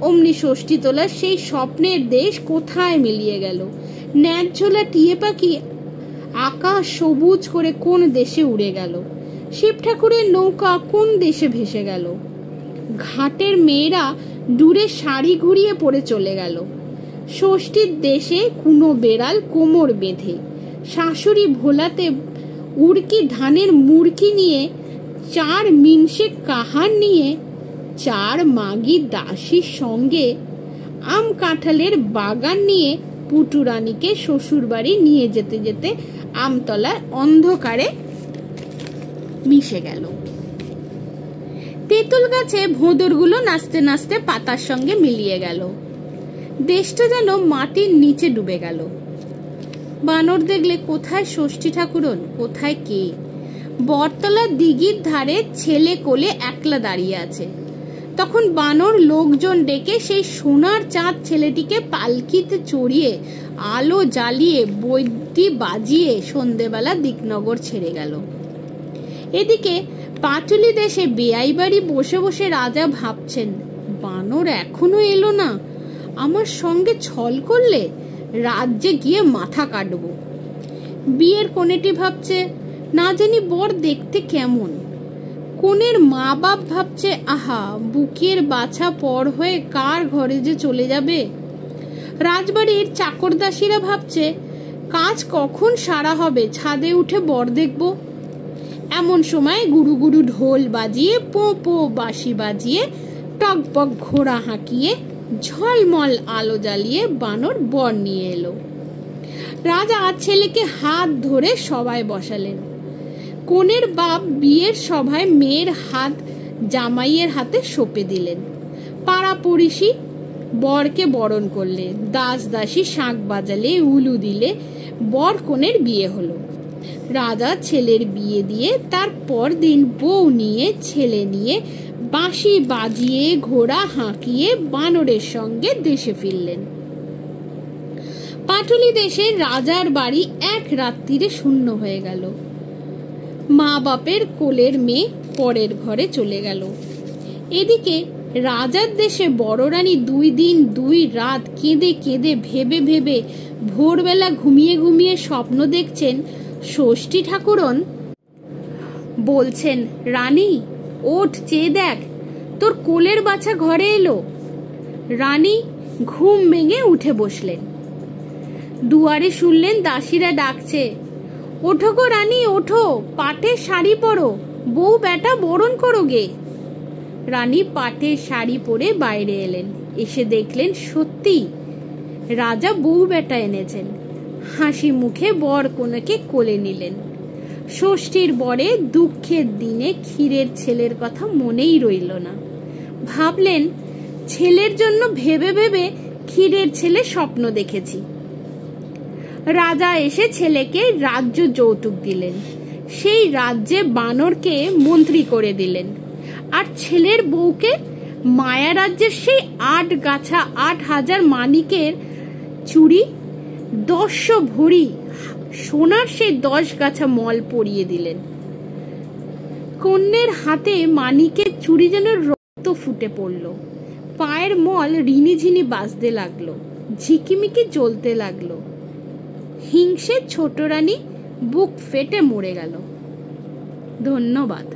অমনি ষষ্ঠী তোলা সেই স্বপ্নের দেশ কোথায় মিলিয়ে গেল। ন্যায্যলা টিয়ে পাখি আকাশ সবুজ করে কোন দেশে উড়ে গেল। শিব ঠাকুরের নৌকা কোন দেশে ভেসে গেল। ঘাটের মেয়েরা দূরে শাড়ি ঘুরিয়ে পড়ে চলে গেল। ষষ্ঠীর দেশে কুনো বেড়াল কোমর বেঁধে, শাশুড়ি ভোলাতে উড়কি ধানের মুড়কি নিয়ে, 4 মিনসে কাহার নিয়ে, 4 মাগি দাসীর সঙ্গে আম কাঁঠালের বাগান নিয়ে পুটুরানীকে শ্বশুর বাড়ি নিয়ে যেতে যেতে আমতলার অন্ধকারে মিশে গেল। তেঁতুল গাছে ভোঁদরগুলো নাচতে নাচতে পাতার সঙ্গে মিলিয়ে গেল। দেশটা যেন মাটির নিচে ডুবে গেল। বানর দেখলে কোথায় ষষ্ঠী ঠাকুরন, কোথায় কে। বটতলার দিঘির ধারে ছেলে কোলে একলা দাঁড়িয়ে আছে। তখন বানর লোকজন ডেকে সেই সোনার চাঁদ ছেলেটিকে পালকিতে চড়িয়ে আলো জ্বালিয়ে বৈদ্যি বাজিয়ে সন্ধেবেলা দিকনগর ছেড়ে গেল। এদিকে পাটুলি দেশে বেয়াই বাড়ি বসে বসে রাজা ভাবছেন, বানর এখনো এলো না, আমার সঙ্গে ছল করলে রাজ্যে গিয়ে মাথা কাটবো। বিয়ের কনেটি ভাবছে, না জানি বর দেখতে কেমন। কনের মা বাপ ভাবছে, আহা বুকের বাছা পর হয়ে কার ঘরে যে চলে যাবে। রাজবাড়ির চাকরদাসীরা ভাবছে, কাজ কখন সারা হবে, ছাদে উঠে বর দেখব। এমন সময় গুরু গুরু ঢোল বাজিয়ে, পো পো বাঁশি বাজিয়ে, টকবক ঘোড়া হাঁকিয়ে, ঝলমল আলো জ্বালিয়ে বানর বর নিয়ে এলো। রাজা ছেলেকে হাত ধরে সবাই বসালেন। কনের বাপ বিয়ের সভায় মেয়ের হাত জামাইয়ের হাতে সঁপে দিলেন। পাড়া পড়িশি বরকে বরণ করলে, দাস দাসী শাঁখ বাজালে, উলু দিলে, বর কনের বিয়ে হলো। রাজা ছেলের বিয়ে দিয়ে তার পরদিন বউ নিয়ে ছেলে নিয়ে বাঁশি বাজিয়ে ঘোড়া হাঁকিয়ে বানরের সঙ্গে দেশে ফিরলেন। পাটুলি দেশে রাজার বাড়ি 1 রাত্রিরে শূন্য হয়ে গেল। মা বাপের কোলের মেয়ে পরের ঘরে চলে গেল। এদিকে রাজার দেশে বড় রানী 2 দিন 2 রাত কেঁদে কেঁদে ভেবে ভেবে ভোরবেলা ঘুমিয়ে ঘুমিয়ে স্বপ্ন দেখছেন। ষষ্ঠী ঠাকুরন বলছেন, রানী ওঠ, চেয়ে দেখ, তোর কোলের বাছা ঘরে এলো। রানী ঘুম ভেঙে উঠে বসলেন। দুয়ারে শুনলেন দাসীরা ডাকছে, ওঠো গো রানী ওঠো, পাটের শাড়ি পরো, বউ বেটা বরণ করো গে। রানী পাটের শাড়ি পরে বাইরে এলেন। এসে দেখলেন সত্যি রাজা বউ বেটা এনেছেন। হাসি মুখে বর কনেকে কোলে নিলেন। ষষ্ঠীর বরে দুঃখের দিনে ক্ষীরের ছেলের কথা মনেই রইল না। ভাবলেন, ছেলের জন্য ভেবে ভেবে ক্ষীরের ছেলে স্বপ্ন দেখেছি। রাজা এসে ছেলেকে রাজ্য যৌতুক দিলেন। সেই রাজ্যে বানরকে মন্ত্রী করে দিলেন, আর ছেলের বউকে মায়া রাজ্যের সেই 8,000 মানিকের চুড়ি, 10 ভরি সোনার সেই 10 গাছা মল পরিয়ে দিলেন। কন্যের হাতে মানিকের চুড়ি যেন রক্ত ফুটে পড়ল, পায়ের মল রিনিঝিনি বাজতে লাগলো, ঝিকিমিকি জ্বলতে লাগলো। হিংসে ছোট রানী বুক ফেটে মরে গেল। ধন্যবাদ।